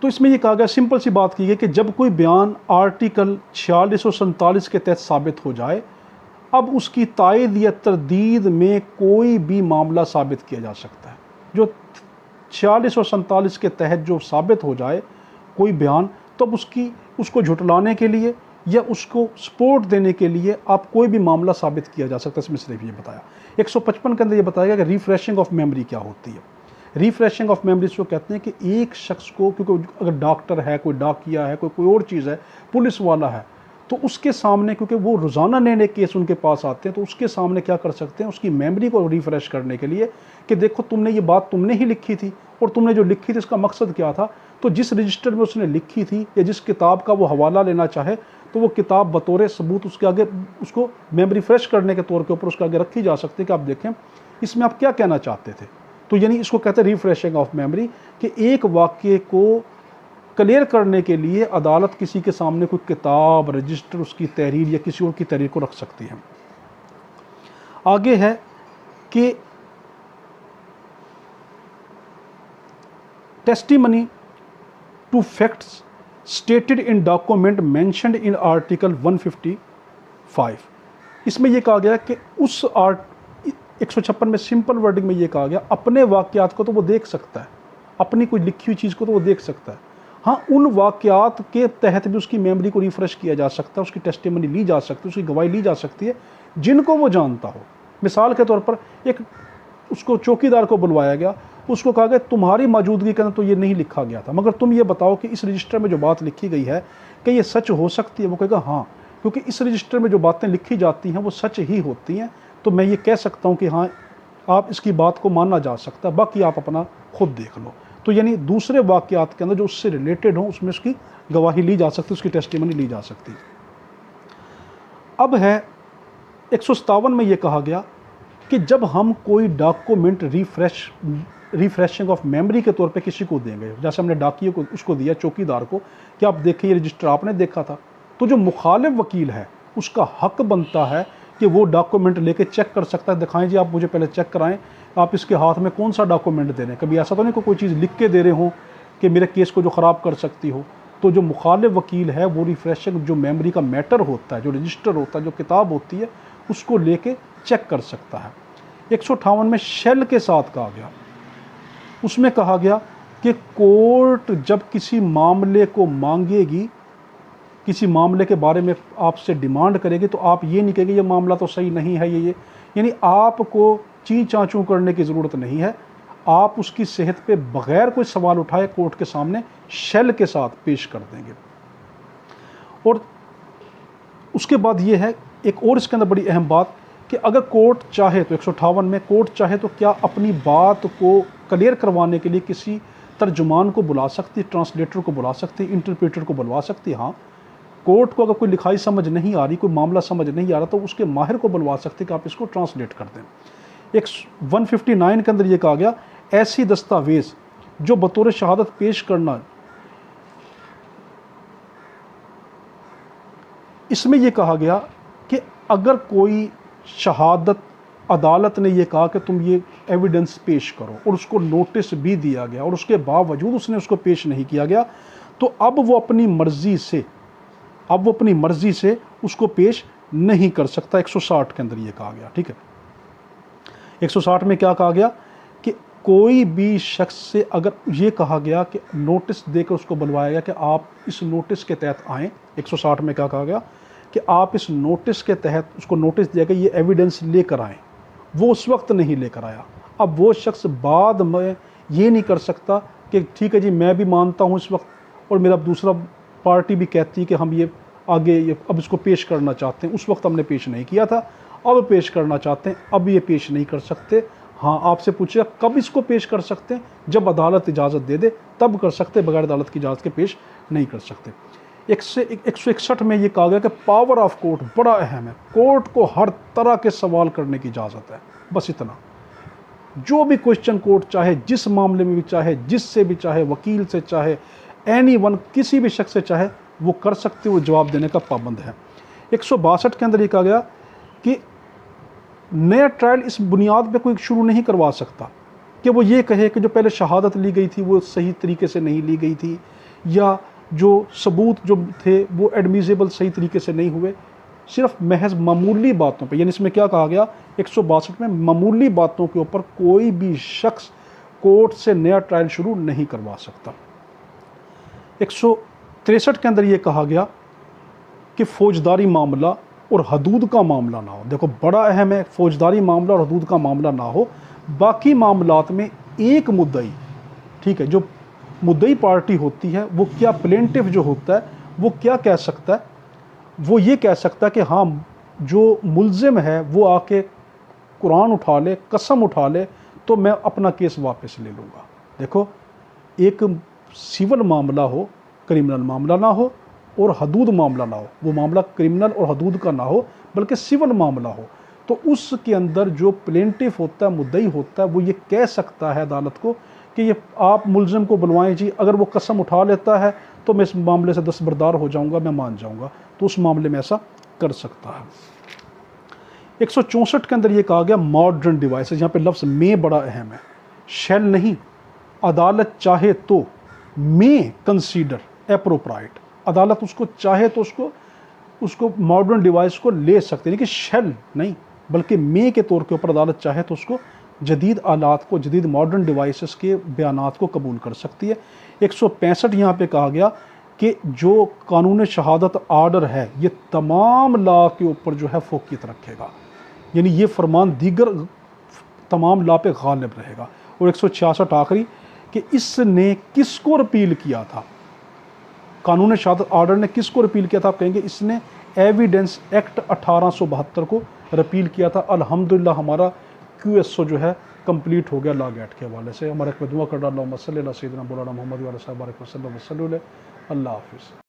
तो इसमें यह कहा गया, सिंपल सी बात की गई कि जब कोई बयान आर्टिकल 46 और 47 के तहत साबित हो जाए अब उसकी तायद या तरदीद में कोई भी मामला साबित किया जा सकता है। जो 46 और 47 के तहत जो साबित हो जाए कोई बयान, तो अब उसको झुटलाने के लिए या उसको सपोर्ट देने के लिए आप कोई भी मामला साबित किया जा सकता है। इसमें सिर्फ ये बताया 155 के अंदर ये बताया गया कि रिफ्रेशिंग ऑफ मेमोरी क्या होती है। रिफ्रेशिंग ऑफ मेमोरी को कहते हैं कि एक शख्स को, क्योंकि अगर डॉक्टर है, कोई डाकिया है, कोई और चीज़ है, पुलिस वाला है, तो उसके सामने, क्योंकि वो रोज़ाना नए नए केस उनके पास आते हैं, तो उसके सामने क्या कर सकते हैं, उसकी मेमोरी को रिफ़्रेश करने के लिए कि देखो तुमने ये बात तुमने ही लिखी थी, और तुमने जो लिखी थी इसका मकसद क्या था। तो जिस रजिस्टर में उसने लिखी थी या जिस किताब का वो हवाला लेना चाहे, तो वो किताब बतौर सबूत उसके आगे, उसको मेमोरी फ्रेश करने के तौर के ऊपर उसके आगे रखी जा सकती है कि आप देखें इसमें आप क्या कहना चाहते थे। तो यानी इसको कहते हैं रिफ्रेशिंग ऑफ मेमोरी, कि एक वाक्य को क्लियर करने के लिए अदालत किसी के सामने कोई किताब, रजिस्टर, उसकी तहरीर या किसी और की तहरीर को रख सकती है। आगे है कि testimony to facts stated in document mentioned in article 155। इसमें यह कहा गया कि उस 156 में सिंपल वर्डिंग में यह कहा गया, अपने वाक़यात को तो वो देख सकता है, अपनी कोई लिखी हुई चीज़ को तो वो देख सकता है, हाँ उन वाक़यात के तहत भी उसकी मेमोरी को रिफ़्रेश किया जा सकता है, उसकी टेस्टिमनी ली जा सकती है, उसकी गवाही ली जा सकती है जिनको वो जानता हो। मिसाल के तौर पर एक उसको चौकीदार को बुलवाया गया, उसको कहा गया तुम्हारी मौजूदगी के अंदर तो ये नहीं लिखा गया था, मगर तुम ये बताओ कि इस रजिस्टर में जो बात लिखी गई है कि ये सच हो सकती है। वो कहेगा हाँ, क्योंकि इस रजिस्टर में जो बातें लिखी जाती हैं वो सच ही होती हैं, तो मैं ये कह सकता हूँ कि हाँ आप इसकी बात को मानना जा सकता है, बाकी आप अपना खुद देख लो। तो यानी दूसरे वाक़यात के अंदर जो उससे रिलेटेड हो उसमें उसकी गवाही ली जा सकती है, उसकी टेस्टिमनी ली जा सकती है। अब है 157 में ये कहा गया कि जब हम कोई डॉक्यूमेंट रिफ्रेशिंग ऑफ मेमोरी के तौर पे किसी को देंगे, जैसे हमने डाकिए को उसको दिया, चौकीदार को, कि आप देखिए ये रजिस्टर आपने देखा था, तो जो मुखालिफ वकील है उसका हक बनता है कि वो डॉक्यूमेंट लेके चेक कर सकता है, दिखाएं जी आप मुझे पहले चेक कराएं, आप इसके हाथ में कौन सा डॉक्यूमेंट दे रहे हैं। कभी ऐसा तो नहीं कोई चीज़ लिख के दे रहे हो कि मेरे केस को जो ख़राब कर सकती हो। तो जो मुखालिफ वकील है वो रिफ्रेशिंग जो मेमोरी का मैटर होता है, जो रजिस्टर होता है, जो किताब होती है, उसको लेके चेक कर सकता है। 158 में शेल के साथ कहा गया, उसमें कहा गया कि कोर्ट जब किसी मामले को मांगेगी, किसी मामले के बारे में आपसे डिमांड करेगी, तो आप ये नहीं कहेंगे ये मामला तो सही नहीं है, ये यानी आपको ची चाँचू करने की ज़रूरत नहीं है, आप उसकी सेहत पे बग़ैर कोई सवाल उठाए कोर्ट के सामने शेल के साथ पेश कर देंगे। और उसके बाद ये है एक और इसके अंदर बड़ी अहम बात कि अगर कोर्ट चाहे तो 158 में कोर्ट चाहे तो क्या अपनी बात को क्लियर करवाने के लिए किसी तर्जुमान को बुला सकती, ट्रांसलेटर को बुला सकती, इंटरप्रेटर को बुलवा सकती। हाँ, कोर्ट को अगर कोई लिखाई समझ नहीं आ रही, कोई मामला समझ नहीं आ रहा, तो उसके माहिर को बुलवा सकते कि आप इसको ट्रांसलेट कर दें। एक 159 के अंदर ये कहा गया, ऐसी दस्तावेज़ जो बतौर शहादत पेश करना, इसमें यह कहा गया कि अगर कोई शहादत, अदालत ने यह कहा कि तुम ये एविडेंस पेश करो और उसको नोटिस भी दिया गया और उसके बावजूद उसने उसको पेश नहीं किया गया, तो अब वो अपनी मर्जी से उसको पेश नहीं कर सकता। 160 के अंदर ये कहा गया, ठीक है। 160 में क्या कहा गया कि कोई भी शख्स से अगर ये कहा गया कि नोटिस देकर उसको बुलवाया गया कि आप इस नोटिस के तहत आएँ, 160 में क्या कहा गया कि आप इस नोटिस के तहत, उसको नोटिस दिया गया ये एविडेंस लेकर आएँ, वो उस वक्त नहीं लेकर आया। अब वो शख्स बाद में ये नहीं कर सकता कि ठीक है जी मैं भी मानता हूँ इस वक्त और मेरा दूसरा पार्टी भी कहती है कि हम ये आगे अब इसको पेश करना चाहते हैं, उस वक्त हमने पेश नहीं किया था, अब पेश करना चाहते हैं, अब ये पेश नहीं कर सकते। हाँ, आपसे पूछेगा कब इसको पेश कर सकते हैं, जब अदालत इजाज़त दे दे तब कर सकते, बगैर अदालत की इजाज़त के पेश नहीं कर सकते। 161 में ये कहा गया कि पावर ऑफ कोर्ट बड़ा अहम है, कोर्ट को हर तरह के सवाल करने की इजाज़त है, बस इतना। जो भी क्वेश्चन कोर्ट चाहे, जिस मामले में भी चाहे, जिससे भी चाहे, वकील से चाहे, एनीवन, किसी भी शख्स से चाहे, वो कर सकते, वो जवाब देने का पाबंद है। 162 के अंदर ये कहा गया कि नया ट्रायल इस बुनियाद पे कोई शुरू नहीं करवा सकता कि वो ये कहे कि जो पहले शहादत ली गई थी वो सही तरीके से नहीं ली गई थी, या जो सबूत जो थे वो एडमिसिबल सही तरीके से नहीं हुए। सिर्फ महज मामूली बातों पे, यानी इसमें क्या कहा गया 162 में, मामूली बातों के ऊपर कोई भी शख्स कोर्ट से नया ट्रायल शुरू नहीं करवा सकता। 163 के अंदर ये कहा गया कि फौजदारी मामला और हदूद का मामला ना हो। देखो बड़ा अहम है, फौजदारी मामला और हदूद का मामला ना हो। बाकी मामलात में एक मुद्दई, ठीक है, जो मुद्दई पार्टी होती है वो क्या, प्लेंटिफ जो होता है वो क्या कह सकता है, वो ये कह सकता है कि हाँ जो मुल्ज़िम है वो आके कुरान उठा ले, कसम उठा ले, तो मैं अपना केस वापस ले लूँगा। देखो एक सिविल मामला हो, क्रिमिनल मामला ना हो, और हदूद मामला ना हो, वो मामला क्रिमिनल और हदूद का ना हो बल्कि सिविल मामला हो, तो उसके अंदर जो प्लेंटिफ होता है, मुद्दई होता है, वो ये कह सकता है अदालत को कि ये आप मुल्ज़िम को बुलवाएं जी, अगर वो कसम उठा लेता है तो मैं इस मामले से दस्तबरदार हो जाऊंगा, मैं मान जाऊंगा, तो उस मामले में ऐसा कर सकता है। 164 के अंदर ये कहा गया मॉडर्न डिवाइसेस, यहाँ पे लफ्ज़ में बड़ा अहम है, शैल नहीं, अदालत चाहे तो मे कंसीडर एप्रोप्राइट, अदालत उसको चाहे तो उसको मॉडर्न डिवाइस को ले सकते हैं, कि शैल नहीं बल्कि मे के तौर के ऊपर अदालत चाहे तो उसको जदीद आलात को, जदीद मॉडर्न डिवाइसेस के बयानात को कबूल कर सकती है। 165 यहाँ पे कहा गया कि जो कानून शहादत आर्डर है ये तमाम लॉ के ऊपर जो है फोकियत रखेगा, यानी ये फरमान दीगर तमाम लॉ पे गालिब रहेगा। और 166 आखिरी कि इसने किसको रिपील किया था, कानून शहादत आर्डर ने किसको रिपील किया था, आप कहेंगे इसने एविडेंस एक्ट 1872 को रिपील किया था। अल्हम्दुलिल्लाह हमारा QSO जो है कंप्लीट हो गया लॉ गेट के हवाले से। हमारे दुआ कर डाला, अल्लाह हाफिज़।